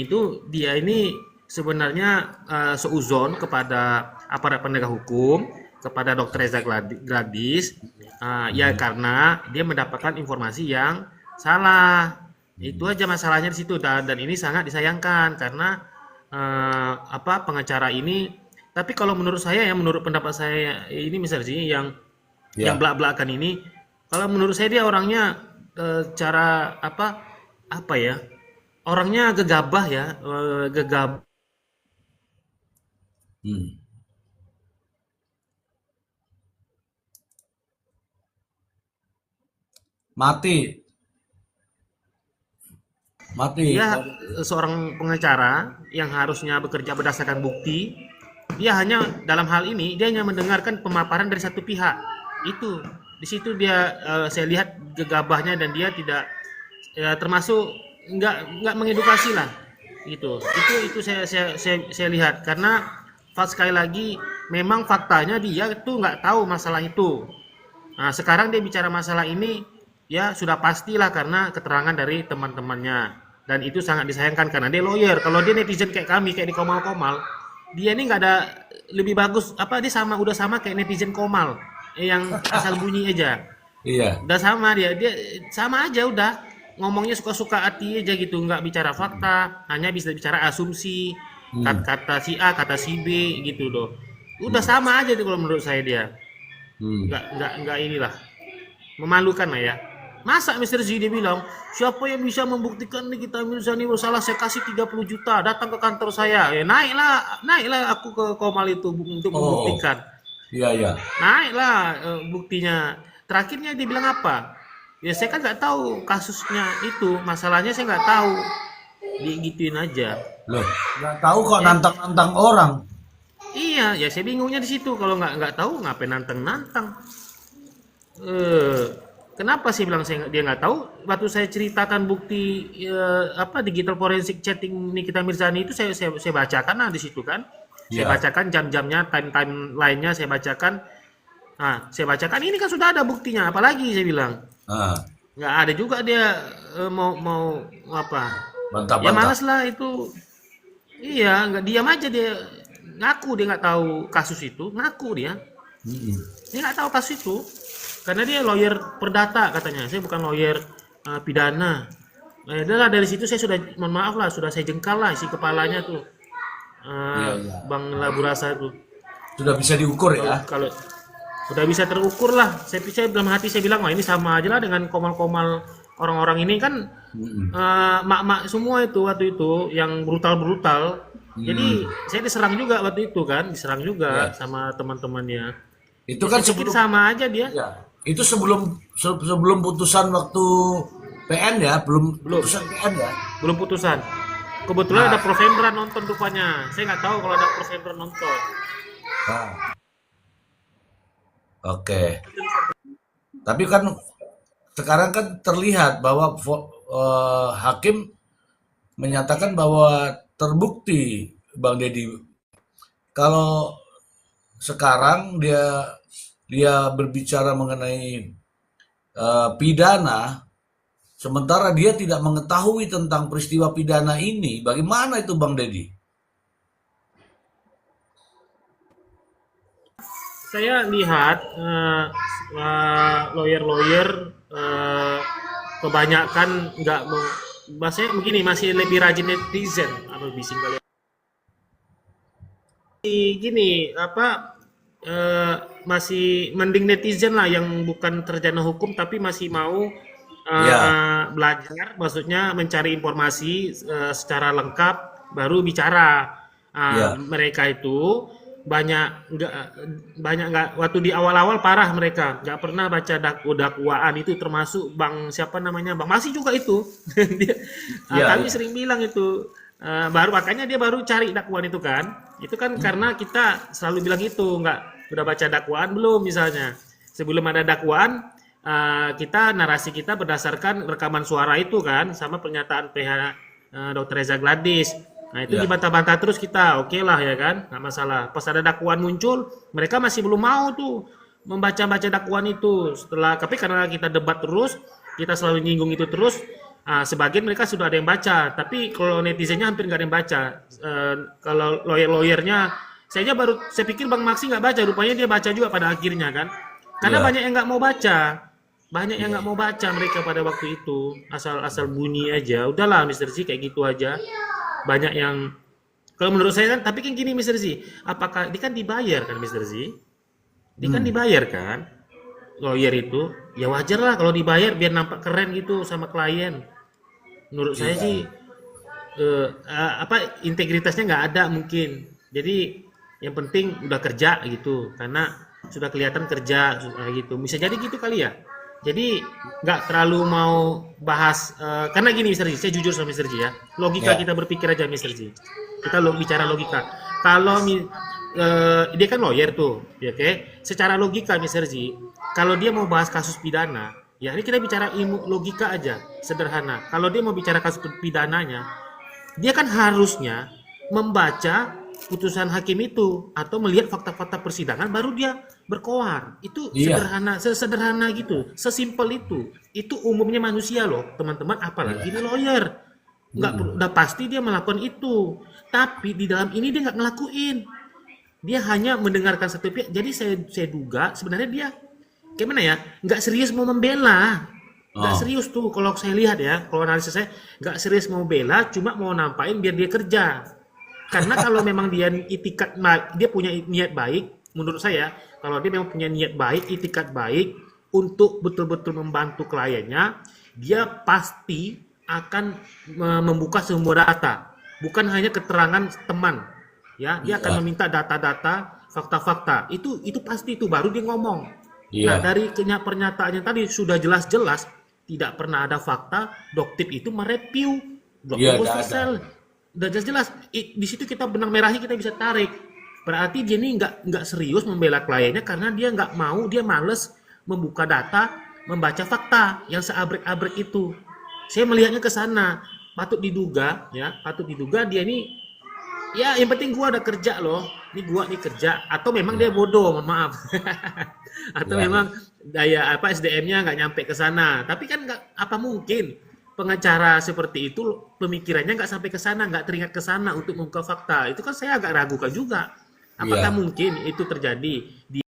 itu dia ini sebenarnya seuzon kepada aparat penegak hukum, kepada Dr. Reza Gladis, ya karena dia mendapatkan informasi yang salah. Itu aja masalahnya di situ, dan ini sangat disayangkan karena pengacara ini. Tapi kalau menurut saya ya, menurut pendapat saya ini misalnya sih yang belak-belakan ini, kalau menurut saya dia orangnya cara apa ya, orangnya gegabah ya, gegabah. Mati. Dia seorang pengacara yang harusnya bekerja berdasarkan bukti. Dia hanya dalam hal ini dia hanya mendengarkan pemaparan dari satu pihak. Itu di situ dia saya lihat gegabahnya, dan dia tidak termasuk nggak mengedukasi lah gitu. Itu saya lihat karena sekali lagi memang faktanya dia itu nggak tahu masalah itu. Nah sekarang dia bicara masalah ini ya sudah pastilah karena keterangan dari teman-temannya, dan itu sangat disayangkan karena dia lawyer. Kalau dia netizen kayak kami, kayak di Komal-Komal, dia ini nggak ada lebih bagus dia udah sama kayak netizen Komal yang asal bunyi aja. Iya. Udah sama dia sama aja, udah ngomongnya suka-suka hati aja gitu, nggak bicara fakta, hanya bisa bicara asumsi, kata si A, kata si B gitu doh. Udah sama aja tuh kalau menurut saya dia. Nggak inilah. Memalukan lah ya. Masa Mr. Z dia bilang, siapa yang bisa membuktikan nih kita Mirzani bersalah, saya kasih 30 juta, datang ke kantor saya. Ya naiklah aku ke Komal itu untuk membuktikan. Iya. Naiklah buktinya. Terakhirnya dia bilang apa? Ya saya kan nggak tahu kasusnya itu, masalahnya saya nggak tahu. Digituin aja. Loh, nggak tahu kok nantang-nantang orang. Iya, ya saya bingungnya di situ. Kalau nggak tahu ngapain nantang-nantang? Kenapa sih bilang dia nggak tahu? Waktu saya ceritakan bukti digital forensik chatting Nikita Mirzani itu saya bacakan di situ kan. Saya bacakan jam-jamnya, time-lainnya saya bacakan. Nah, saya bacakan ini kan sudah ada buktinya, apalagi saya bilang. Nggak ada juga dia mau apa? Bantah-bantah. Ya malas lah itu. Iya, nggak diam aja dia. Ngaku dia nggak tahu kasus itu, ngaku dia. Dia nggak tahu kasus itu. Karena dia lawyer perdata katanya, saya bukan lawyer pidana. Nah, dari situ saya sudah, mohon maaf lah, sudah saya jengkal lah si kepalanya tuh, Bang Laburasa itu. Sudah bisa diukur ya? Kalau sudah bisa terukur lah, saya dalam hati saya bilang, wah ini sama aja lah dengan Komal-Komal orang-orang ini kan, mak-mak semua itu waktu itu yang brutal-brutal. Jadi saya diserang juga waktu itu kan, diserang juga sama teman-temannya. Itu kan sebelum sama aja dia. Ya. Itu sebelum putusan waktu PN ya, belum putusan PN ya. Belum putusan. Kebetulan ada Prof Hendra nonton rupanya. Saya nggak tahu kalau ada Prof Hendra nonton. Oke. Tapi kan sekarang kan terlihat bahwa hakim menyatakan bahwa terbukti Bang Deddy. Kalau sekarang dia berbicara mengenai pidana, sementara dia tidak mengetahui tentang peristiwa pidana ini. Bagaimana itu Bang Deddy? Saya lihat lawyer kebanyakan nggak bahasanya begini, masih lebih rajin netizen apa bising kali. Gini masih mending netizen lah yang bukan sarjana hukum tapi masih mau belajar, maksudnya mencari informasi secara lengkap baru bicara. Mereka itu nggak waktu di awal-awal parah mereka nggak pernah baca dakwaan itu, termasuk Bang siapa namanya, Bang Masih juga itu. Dia, Iya, kami iya. sering bilang itu, baru makanya dia baru cari dakwaan itu kan karena kita selalu bilang itu, nggak udah baca dakwaan belum misalnya, sebelum ada dakwaan narasi kita berdasarkan rekaman suara itu kan sama pernyataan PH Dr. Reza Gladys. Nah itu Iya. dibantah-bantah terus kita, oke lah ya kan, nggak masalah. Pas ada dakwaan muncul, mereka masih belum mau tuh membaca-baca dakwaan itu. Tapi karena kita debat terus, kita selalu nyinggung itu terus, sebagian mereka sudah ada yang baca. Tapi kalau netizennya hampir nggak ada yang baca. Kalau lawyer-lawyernya, saya pikir Bang Maksi nggak baca, rupanya dia baca juga pada akhirnya kan. Karena Iya. banyak yang nggak mau baca. Banyak yang nggak mau baca mereka pada waktu itu, asal bunyi aja. Udahlah Mr. Z kayak gitu aja. Banyak yang, kalau menurut saya kan, tapi kan gini Mr. Z, apakah dia kan dibayar kan Mr. Z? Dia kan dibayar kan, lawyer itu, ya wajar lah kalau dibayar biar nampak keren gitu sama klien. Menurut saya sih integritasnya nggak ada mungkin. Jadi yang penting udah kerja gitu, karena sudah kelihatan kerja gitu. Bisa jadi gitu kali ya. Jadi nggak terlalu mau bahas karena gini Mr. Z, saya jujur sama Mr. Z ya. Logika Ya. kita berpikir aja Mr. Z. Kita bicara logika. Kalau dia kan lawyer tuh, ya oke. Secara logika Mr. Z, kalau dia mau bahas kasus pidana, ya ini kita bicara ilmu logika aja, sederhana. Kalau dia mau bicara kasus pidananya, dia kan harusnya membaca putusan hakim itu atau melihat fakta-fakta persidangan baru dia berkoar. Itu Iya. sederhana gitu, sesimpel itu. Itu umumnya manusia loh, teman-teman, apalagi ini lawyer. Udah pasti dia melakukan itu. Tapi di dalam ini dia nggak ngelakuin. Dia hanya mendengarkan satu pihak. Jadi saya duga sebenarnya dia kayak mana ya? Nggak serius mau membela. Nggak Oh. serius tuh kalau saya lihat ya, kalau analisis saya nggak serius mau bela, cuma mau nampain biar dia kerja. Karena kalau memang dia dia punya niat baik, menurut saya, kalau dia memang punya niat baik, itikat baik untuk betul-betul membantu kliennya, dia pasti akan membuka semua data, bukan hanya keterangan teman. Ya, dia akan meminta data-data, fakta-fakta. Itu pasti itu baru dia ngomong. Iya. Nah, dari pernyataannya tadi sudah jelas-jelas tidak pernah ada fakta Doktip itu mereview Iya, Dr. nggak Hussein. Udah jelas-jelas di situ kita benang merahnya kita bisa tarik. Berarti dia ini nggak serius membela kliennya karena dia nggak mau, dia males membuka data, membaca fakta yang seabrek-abrek itu. Saya melihatnya ke sana. Patut diduga dia ini, ya yang penting gua ada kerja loh. Ini gua nih kerja, atau memang dia bodoh, mohon maaf. Atau Ya. memang daya SDM-nya nggak nyampe ke sana. Tapi kan nggak, apa mungkin pengacara seperti itu pemikirannya nggak sampai ke sana, nggak teringat ke sana untuk mengungkap fakta. Itu kan saya agak ragukan juga. Apakah Iya. mungkin itu terjadi di